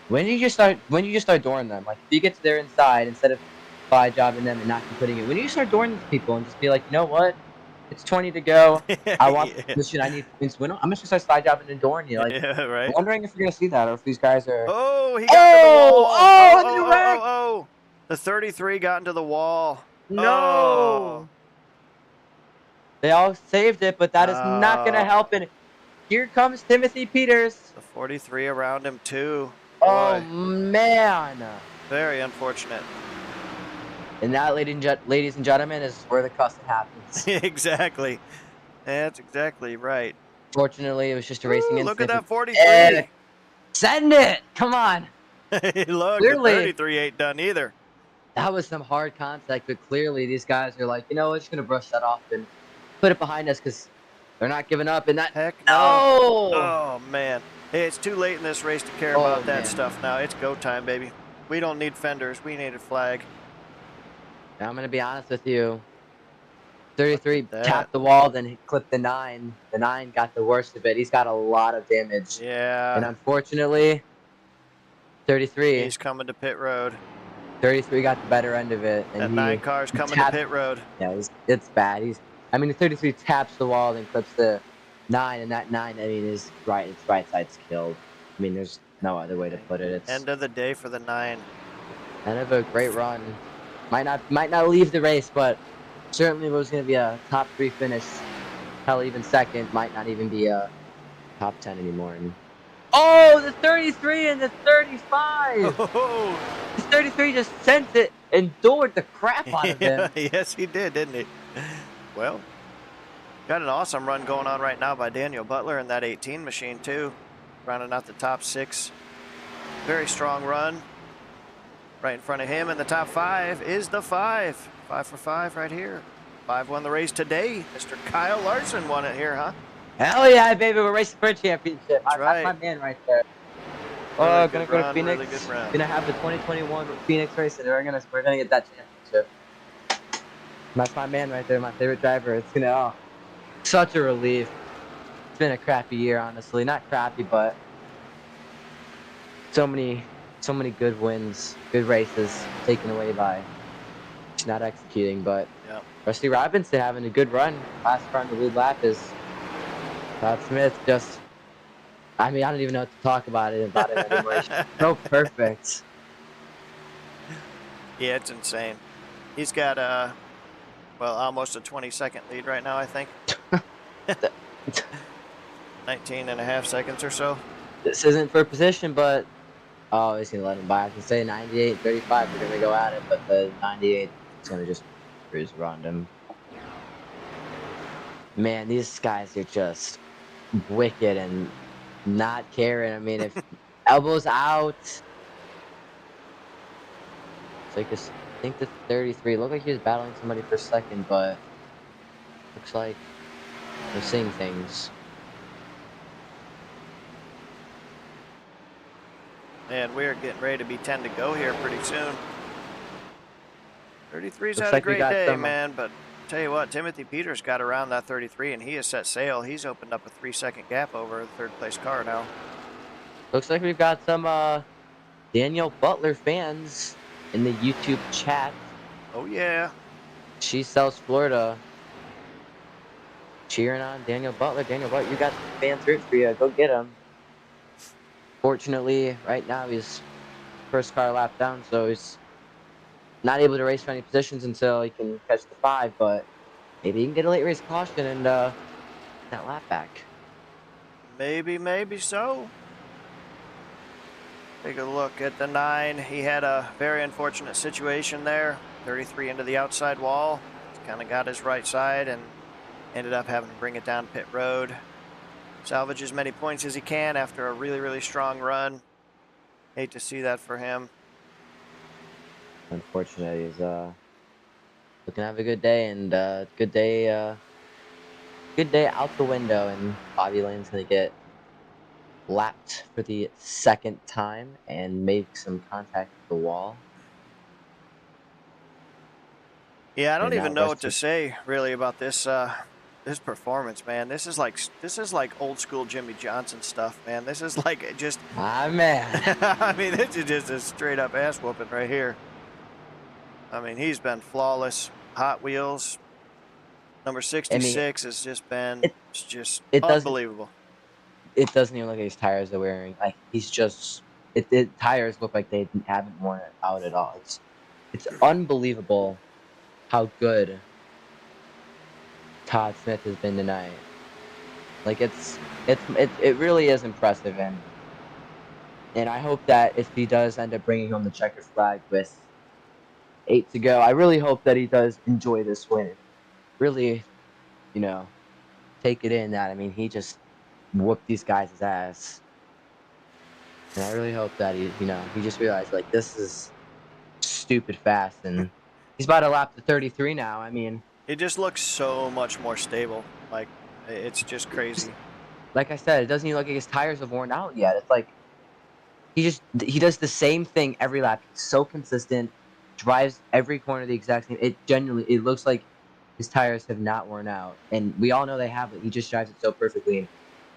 when you just start dooring them. Like if you get to their inside instead of fly jobbing them and not completing it, when you start dooring these people and just be like, you know what, It's 20 to go. I want Yeah. listen, I need points. I'm just gonna start slide jobbing and Dorn you. Like, Yeah, I'm right. wondering if you're gonna see that or if these guys are. Oh, he got into the Oh! wall. Oh, Oh, and the oh, oh, wreck! oh, oh. The 33 got into the wall. Oh. No! They all saved it, but that is not gonna Oh. help. And here comes Timothy Peters. The 43 around him, too. Oh Boy, man! very unfortunate. And that, ladies and gentlemen, is where the cussing happens. Exactly. That's exactly right. Fortunately, it was just a racing Ooh, look at incident. that 43. Send it! Come on! Hey, look, the Clearly, 33 ain't done either. that was some hard contact, but clearly these guys are like, you know, we're just gonna brush that off and put it behind us because they're not giving up. And that, Heck no. no! Oh, man. Hey, it's too late in this race to care Oh, about that man. stuff now. It's go time, baby. We don't need fenders. We need a flag. Now, I'm gonna be honest with you. 33 Look at that. tapped the wall, then he clipped the 9. The 9 got the worst of it. He's got a lot of damage. Yeah. And unfortunately, 33 He's coming to pit road. 33 got the better end of it. And That 9 car's coming to pit road. Yeah, it's bad. I mean, the 33 taps the wall, then clips the 9, and that 9, I mean, its right side's killed. I mean, there's no other way to put it. It's End of the day for the 9. kind of a great run. Might not leave the race, but certainly was going to be a top 3 finish. Hell, even second. Might not even be a top 10 anymore. And oh, the 33 and the 35. Oh, The 33 just sent it, endured the crap out of him. yes, he did, didn't he? Well, got an awesome run going on right now by Daniel Butler in that 18 machine, too. Rounding out the top 6. Very strong run. Right in front of him in the top 5 is the 5. 5 for 5 right here. 5 won the race today. Mr. Kyle Larson won it here, huh? Hell yeah, baby, we're racing for a championship. That's right. That's my man right there. Really Oh, good gonna go to run, Phoenix. really good run. Gonna have the 2021 Phoenix race, and we're gonna get that championship. That's my man right there, my favorite driver. It's gonna such a relief. It's been a crappy year, honestly. Not crappy, but so many good wins, good races taken away by not executing. But Yeah. Rusty Robinson having a good run. Last car on the lead lap is Todd Smith. Just, I mean, I don't even know what to talk about it anymore. It's so perfect. Yeah, it's insane. He's got well, almost a 20-second lead right now, I think. 19 and a half seconds or so. This isn't for position, but oh, he's gonna let him by. I can say 98, 35. We're gonna go at it, but the 98 is gonna just cruise around him. Man, these guys are just wicked and not caring. I mean, if elbows out, it's like I think the 33 looked like he was battling somebody for a second, but looks like they're seeing things. And we're getting ready to be 10 to go here pretty soon. 33's Looks had a like we great got day, some, man, but tell you what, Timothy Peters got around that 33 and he has set sail. He's opened up a 3-second gap over the third place car now. Looks like we've got some Daniel Butler fans in the YouTube chat. Oh yeah. She sells Florida. Cheering on Daniel Butler. Daniel Butler, you got fans rooting for you. Go get him. Fortunately, right now he's first car lap down, so he's not able to race for any positions until he can catch the 5, but maybe he can get a late race caution and that lap back. Maybe so. Take a look at the 9. He had a very unfortunate situation there. 33 into the outside wall. Kind of got his right side and ended up having to bring it down pit road. Salvage as many points as he can after a really, really strong run. Hate to see that for him. Unfortunately, he's looking to have a good day, and good day out the window, and Bobby Lane's gonna get lapped for the 2nd time and make some contact with the wall. Yeah, I don't And even now know what to Rusty- say really about this this performance, man. This is like old school Jimmy Johnson stuff, man. This is like just Ah, man. I mean, this is just a straight up ass whooping right here. I mean, he's been flawless. Hot Wheels. Number I mean, 66 has just been it just it doesn't unbelievable. it doesn't even look like his tires are wearing. Like he's just it tires look like they haven't worn it out at all. It's unbelievable how good Todd Smith has been tonight. Like it really is impressive, and I hope that if he does end up bringing home the checkered flag with 8 to go, I really hope that he does enjoy this win. And really, you know, take it in that I mean he just whooped these guys' ass, and I really hope that he just realized like this is stupid fast, and he's about to lap to 33 now. I mean, It just looks so much more stable. Like, it's just just crazy. like I said, it doesn't even look like his tires have worn out yet. It's like he does the same thing every lap. He's so consistent, drives every corner the exact same. It looks like his tires have not worn out, and we all know they haven't. He just drives it so perfectly.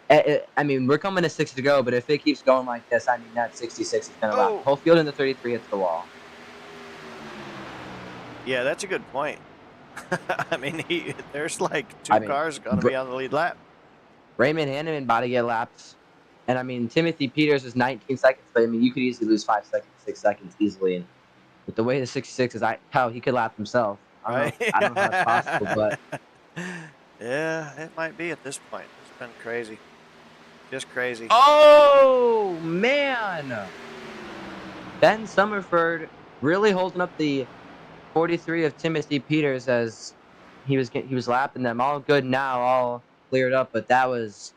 And I mean, we're coming to 6 to go, but if it keeps going like this, I mean, that 66 is gonna lap Oh, the whole field, and the 33 hits the wall. yeah, that's a good point. I mean, there's like two I mean, cars going to Br- be on the lead lap. Raymond Hanneman about to get lapped. And I mean, Timothy Peters is 19 seconds, but I mean, you could easily lose 5 seconds, 6 seconds easily. And with the way the 66 is, how he could lap himself. Right? I don't know how it's possible, but Yeah, it might be at this point. It's been crazy. Just crazy. oh man, Ben Summerford really holding up the 43 of Timothy Peters as he was lapping them. All good now, all cleared up, but that was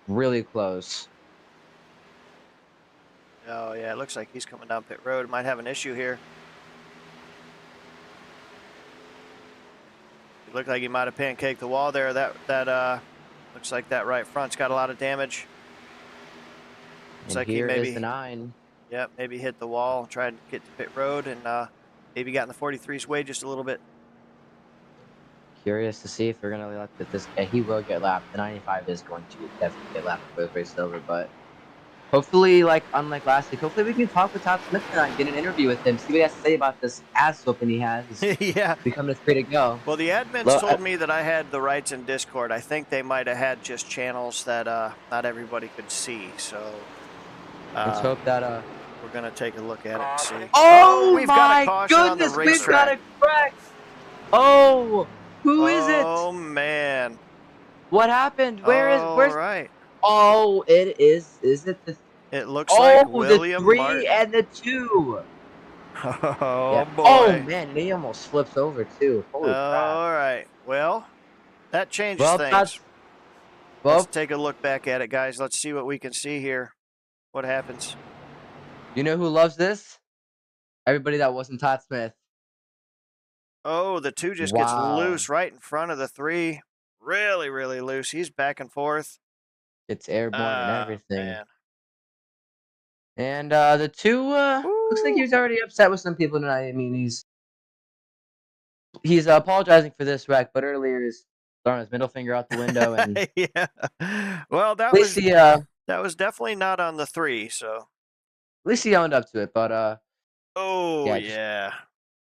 really close. Oh, yeah, it looks like he's coming down pit road. Might have an issue here. It looked like he might have pancaked the wall there. That looks like that right front's got a lot of damage. Looks And like he here maybe, is the 9. yeah, maybe hit the wall, tried to get to pit road, and maybe got in the 43's way just a little bit. Curious to see if they're going to let this. He will get lapped. The 95 is going to definitely get lapped before the race is over. But hopefully, like unlike last week, hopefully we can talk with Todd Smith tonight, get an interview with him, see what he has to say about this ass whooping he has. Yeah. Becoming free to go. Well, the admins told me that I had the rights in Discord. I think they might have had just channels that not everybody could see. So Let's hope that we're gonna take a look at it and see. Oh we've got a my caution on the goodness, we've got racetrack. a crack. Oh, who is it? Oh man. What happened? Where's right. Oh, it is. Is it the It looks like William the 3 Martin. and the 2. Oh Yeah. boy. Oh man, and he almost flips over too. Holy crap. All right. Well, that changes Well, things. Well, Let's take a look back at it, guys. Let's see what we can see here. What happens? you know who loves this? Everybody that wasn't Todd Smith. Oh, the 2 just gets loose right in front of the 3. Really, really loose. He's back and forth. It's airborne and everything. Man. And the 2 looks like he was already upset with some people tonight. I mean, he's apologizing for this wreck, but earlier he's throwing his middle finger out the window and yeah. Well, that was definitely not on the 3, so at least he owned up to it, but oh yeah.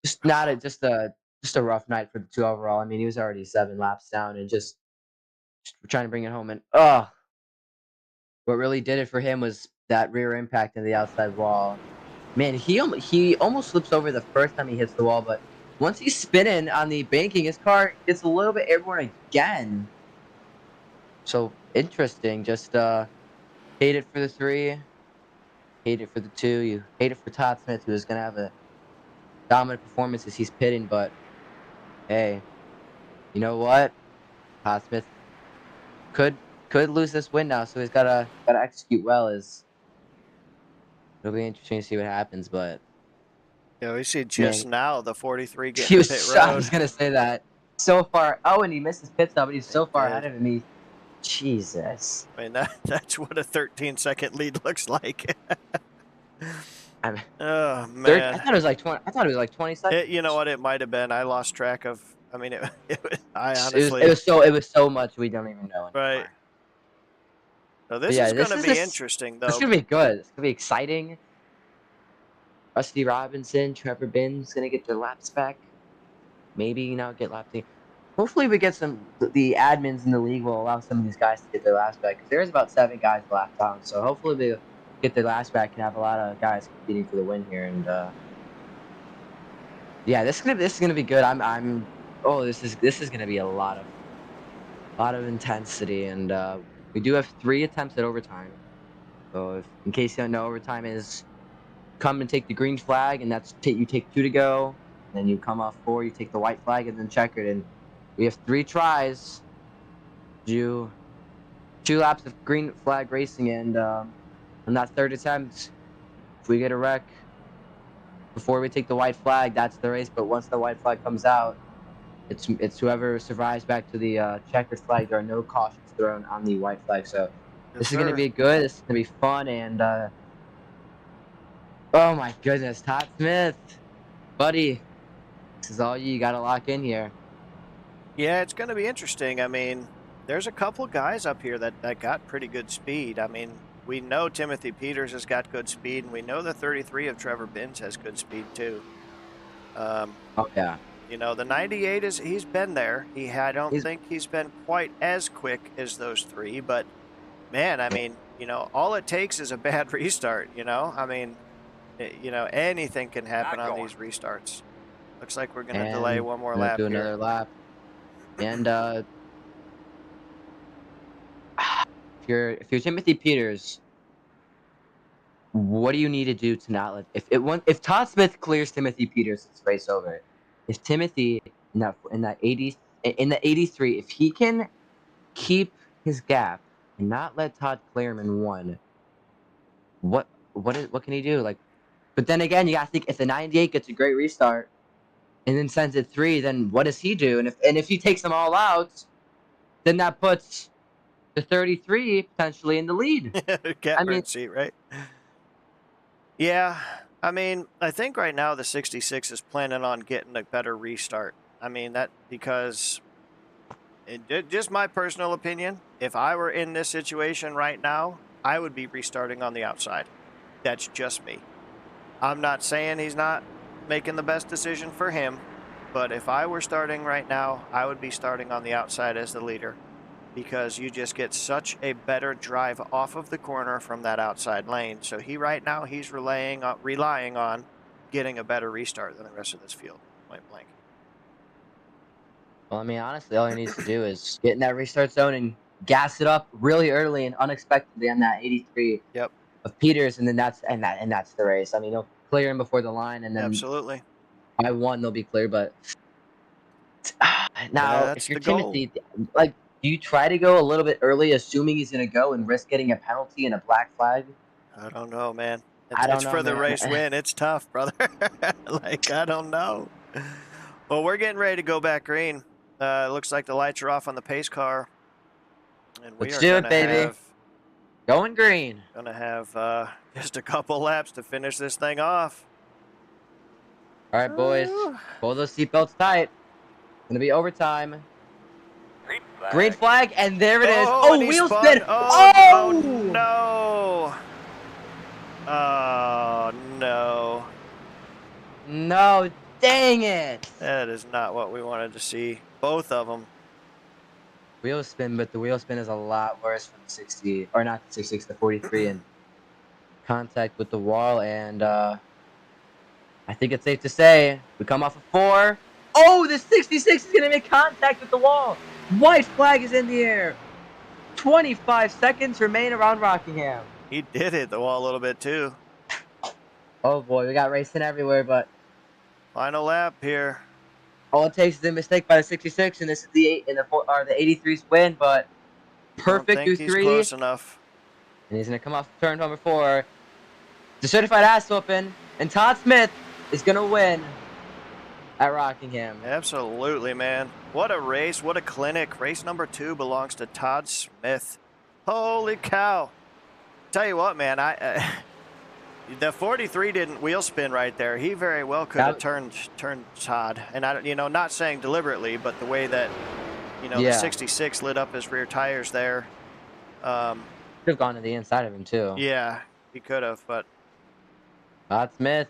Just not just a rough night for the 2 overall. I mean, he was already 7 laps down and just trying to bring it home. And what really did it for him was that rear impact in the outside wall. Man, he almost slips over the first time he hits the wall, but once he's spinning on the banking, his car gets a little bit airborne again. So interesting. Just hate it for the 3, hate it for the 2. You hate it for Todd Smith, who is gonna have a dominant performance as he's pitting, but hey, you know what? Todd Smith could lose this win now, so he's gotta execute well. It'll be interesting to see what happens, but yeah, we see just now the 43 getting to pit I road. was gonna say that. So far, and he missed his pit stop, but he's so far ahead of him. Jesus. I mean, that's what a 13-second lead looks like. Oh man. I thought it was like 20. I thought it was like 20 seconds. You know what? It might have been. I lost track of. I mean, I honestly. It was so much we don't even know anymore. Right. So this is going to be interesting, though. This is gonna be good. It's gonna be exciting. Rusty Robinson, Trevor Binns gonna get their laps back. Maybe get lapped. hopefully we get the admins in the league will allow some of these guys to get their last back, because there's about 7 guys left on. So hopefully they get their last back and have a lot of guys competing for the win here. And yeah, this is gonna be good. This is gonna be a lot of intensity. And we do have 3 attempts at overtime. So in case you don't know, overtime is come and take the green flag, and you take 2 to go. Then you come off 4, you take the white flag, and then checkered. And we have 3 tries. Do 2 laps of green flag racing, and on that 3rd attempt, if we get a wreck before we take the white flag, that's the race. But once the white flag comes out, it's whoever survives back to the checkered flag. There are no cautions thrown on the white flag. So this is going to be good. This is going to be fun. And oh my goodness, Todd Smith, buddy, this is all you got to lock in here. Yeah, it's going to be interesting. I mean, there's a couple guys up here that got pretty good speed. I mean, we know Timothy Peters has got good speed, and we know the 33 of Trevor Binns has good speed too. Oh yeah. You know, the 98 he's been there. I don't think he's been quite as quick as those 3, but man, I mean, you know, all it takes is a bad restart, you know? I mean, you know, anything can happen on these restarts. Looks like we're going to delay one more lap do another lap. And if you're Timothy Peters, what do you need to do to not let if Todd Smith clears Timothy Peters, it's race over. If Timothy in the 83, if he can keep his gap and not let Todd clear him in 1, what can he do? Like, but then again, you gotta think, if the 98 gets a great restart and then sends it 3, then what does he do? And if he takes them all out, then that puts the 33 potentially in the lead. Catbird seat, right? Yeah, I mean, I think right now the 66 is planning on getting a better restart. I mean, because just my personal opinion, if I were in this situation right now, I would be restarting on the outside. That's just me. I'm not saying he's not making the best decision for him, but if I were starting right now, I would be starting on the outside as the leader, because you just get such a better drive off of the corner from that outside lane. So right now he's relying on getting a better restart than the rest of this field, point blank. Well, I mean, honestly, all he needs to do is get in that restart zone and gas it up really early and unexpectedly on that 83 of Peters, and then that's the race. I mean, he'll clear him before the line, and then absolutely by 1 they'll be clear. But now, if you're Timothy, like, do you try to go a little bit early, assuming he's going to go, and risk getting a penalty and a black flag? I don't know, man. It's for the race win. It's tough, brother. Like, I don't know. Well, we're getting ready to go back green. Looks like the lights are off on the pace car. And Let's do it, baby. Going green. Gonna have just a couple laps to finish this thing off. All right, boys. Pull those seatbelts tight. Gonna be overtime. Green flag, and there it is. Oh, wheel spin. Oh, no. Oh, no. No, dang it. That is not what we wanted to see. Both of them. Wheel spin, but the wheel spin is a lot worse from the 60, or not the 66, the 43, and contact with the wall. And I think it's safe to say we come off of 4. Oh, the 66 is going to make contact with the wall. White flag is in the air. 25 seconds remain around Rockingham. He did hit the wall a little bit too. Oh boy, we got racing everywhere, but final lap here. All it takes is a mistake by the 66, and this is the 83's win. But perfect through 3. He's close enough. And he's gonna come off turn number 4. The certified ass whooping, and Todd Smith is gonna win at Rockingham. Absolutely, man. What a race. What a clinic. Race number 2 belongs to Todd Smith. Holy cow. Tell you what, man, the 43 didn't wheel spin right there. He very well could have turned Todd. And not saying deliberately, but the way that, the 66 lit up his rear tires there. Could have gone to the inside of him too. Yeah, he could have, but Todd Smith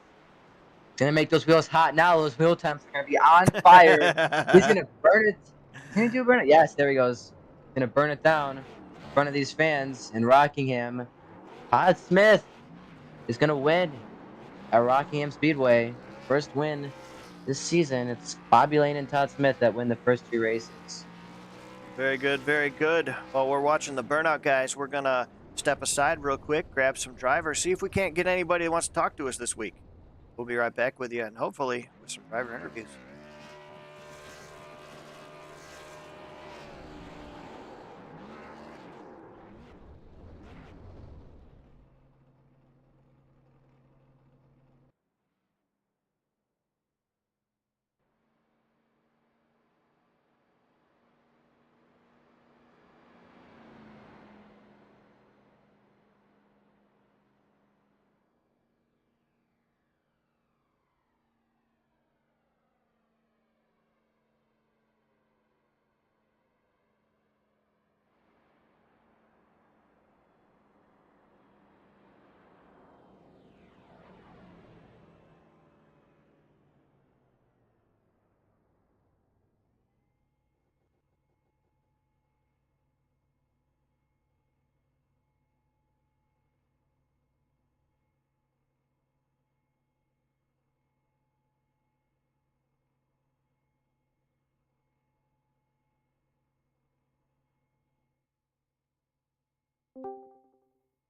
gonna make those wheels hot now. Those wheel temps are gonna be on fire. He's gonna burn it. Can you do burn it? Yes, there he goes. Gonna burn it down in front of these fans in Rockingham. Todd Smith is gonna win at Rockingham Speedway. First win this season. It's Bobby Lane and Todd Smith that win the first two races. Very good, very good. While we're watching the burnout, guys, we're going to step aside real quick, grab some drivers, see if we can't get anybody that wants to talk to us this week. We'll be right back with you, and hopefully with some driver interviews.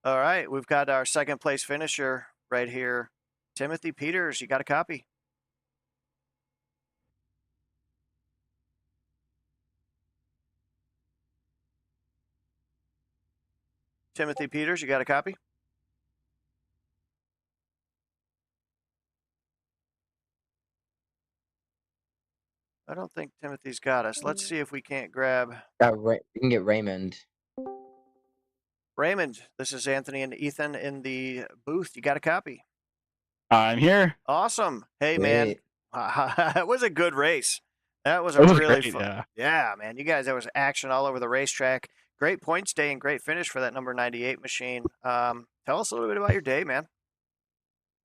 All right, we've got our second place finisher right here. Timothy Peters, you got a copy? Timothy Peters, you got a copy? I don't think Timothy's got us. Let's see if we can't grab We can get Raymond. Raymond. This is Anthony and Ethan in the booth. You got a copy? I'm here. Awesome. Hey, man. Great. It was a good race. That was a It was really great, fun. yeah. Yeah, man. You guys, there was action all over the racetrack. Great points day and great finish for that number 98 machine. Tell us a little bit about your day, man.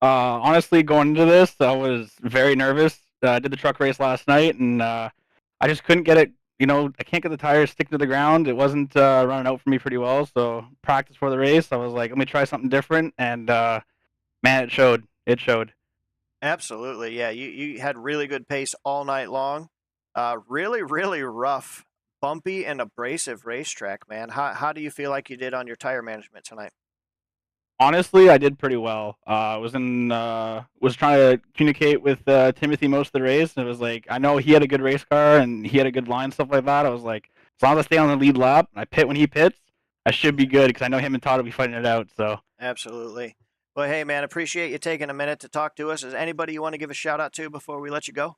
Honestly, going into this, I was very nervous. I did the truck race last night, and I just couldn't get it. I can't get the tires sticking to the ground. It wasn't running out for me pretty well. So practice for the race, I was like, let me try something different, and man, it showed. It showed. Absolutely. Yeah, you had really good pace all night long. Really, really rough, bumpy, and abrasive racetrack, man. How do you feel like you did on your tire management tonight? Honestly, I did pretty well. I was trying to communicate with Timothy most of the race, and it was like I know he had a good race car and he had a good line, stuff like that. I was like, as long as I stay on the lead lap, and I pit when he pits, I should be good because I know him and Todd will be fighting it out. So Absolutely. Well, hey, man, appreciate you taking a minute to talk to us. Is anybody you want to give a shout out to before we let you go?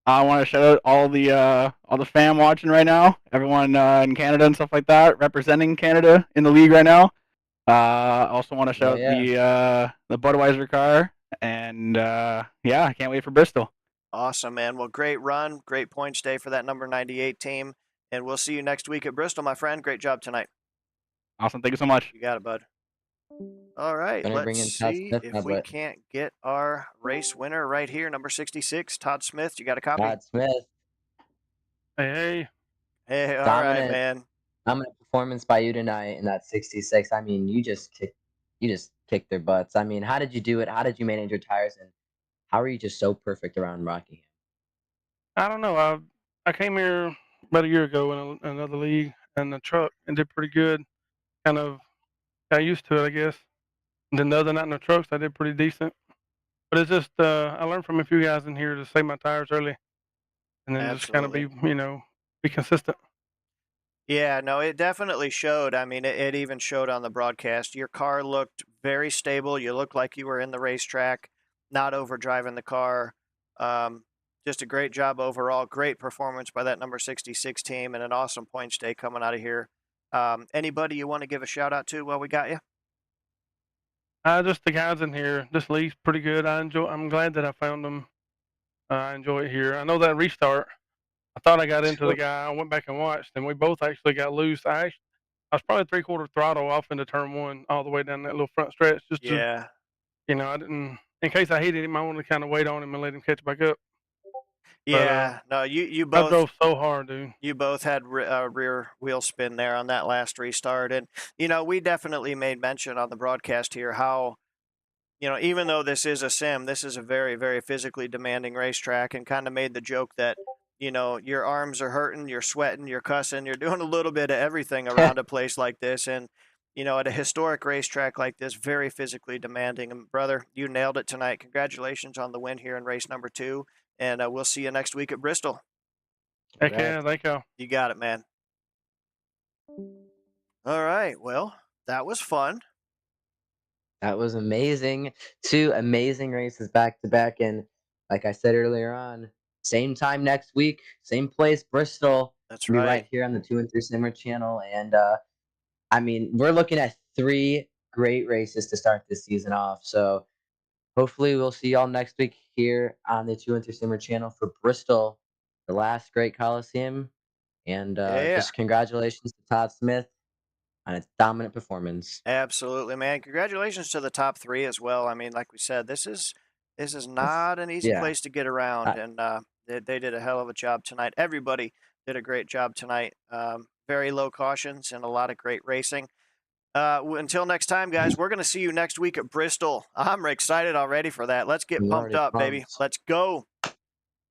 I want to shout out all the fam watching right now, everyone in Canada and stuff like that, representing Canada in the league right now. I also want to shout out the Budweiser car, and yeah, I can't wait for Bristol. Awesome, man. Well, great run, great points day for that number 98 team, and we'll see you next week at Bristol, my friend. Great job tonight. Awesome, thank you so much. You got it, bud. All right, Gonna bring let's in Todd see Smith if now, we but can't get our race winner right here, number 66, Todd Smith. You got a copy? Todd Smith, Hey. Hey, all right, dominant, man. dominant performance by you tonight in that 66. I mean, you just kicked their butts. I mean, how did you do it? How did you manage your tires, and how are you just so perfect around Rockingham? I don't know. I came here about a year ago in another league in the truck and did pretty good. Kind of got used to it, I guess. And then the other night in the trucks, I did pretty decent. But it's just I learned from a few guys in here to save my tires early, and then just kind of Absolutely. be consistent. Yeah, no, it definitely showed. I mean, it even showed on the broadcast. Your car looked very stable. You looked like you were in the racetrack, not overdriving the car. Um, just a great job overall. Great performance by that number 66 team and an awesome points day coming out of here. Anybody you want to give a shout out to while we got you? Just the guys in here. This league's pretty good. I'm glad that I found them. I enjoy it here. I know that restart. I thought I got into the guy. I went back and watched, and we both actually got loose. I was probably 3/4 throttle off into turn one, all the way down that little front stretch. Yeah. I didn't. In case I hated him, I wanted to kind of wait on him and let him catch back up. But Yeah, no, you I both drove so hard, dude. you both had rear wheel spin there on that last restart, and we definitely made mention on the broadcast here how even though this is a sim, this is a very, very physically demanding racetrack, and kind of made the joke that, your arms are hurting, you're sweating, you're cussing, you're doing a little bit of everything around a place like this. And, at a historic racetrack like this, very physically demanding. And brother, you nailed it tonight. Congratulations on the win here in race number 2. And we'll see you next week at Bristol. Heck Correct. yeah, thank y'all. You got it, man. All right. Well, that was fun. That was amazing. 2 amazing races back to back, and like I said earlier on, same time next week, same place, Bristol. That's Be right right. here on the 2 and 3 Simmer channel, and I mean, we're looking at 3 great races to start this season off. So hopefully we'll see y'all next week here on the 2 and 3 Simmer channel for Bristol, the last great Coliseum. And Yeah. just congratulations to Todd Smith on its dominant performance. Absolutely, man. Congratulations to the top 3 as well. I mean, like we said, this is not an easy Yeah. place to get around, and they did a hell of a job tonight. Everybody did a great job tonight. Very low cautions and a lot of great racing. Until next time, guys, we're going to see you next week at Bristol. I'm excited already for that. Let's get I'm pumped already up, baby. pumped. Let's go.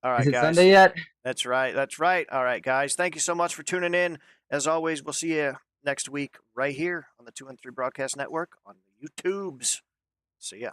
All right, Is it guys. Sunday yet? That's right. That's right. All right, guys. Thank you so much for tuning in. As always, we'll see you next week right here on the 2 and 3 Broadcast Network on the YouTubes. See ya.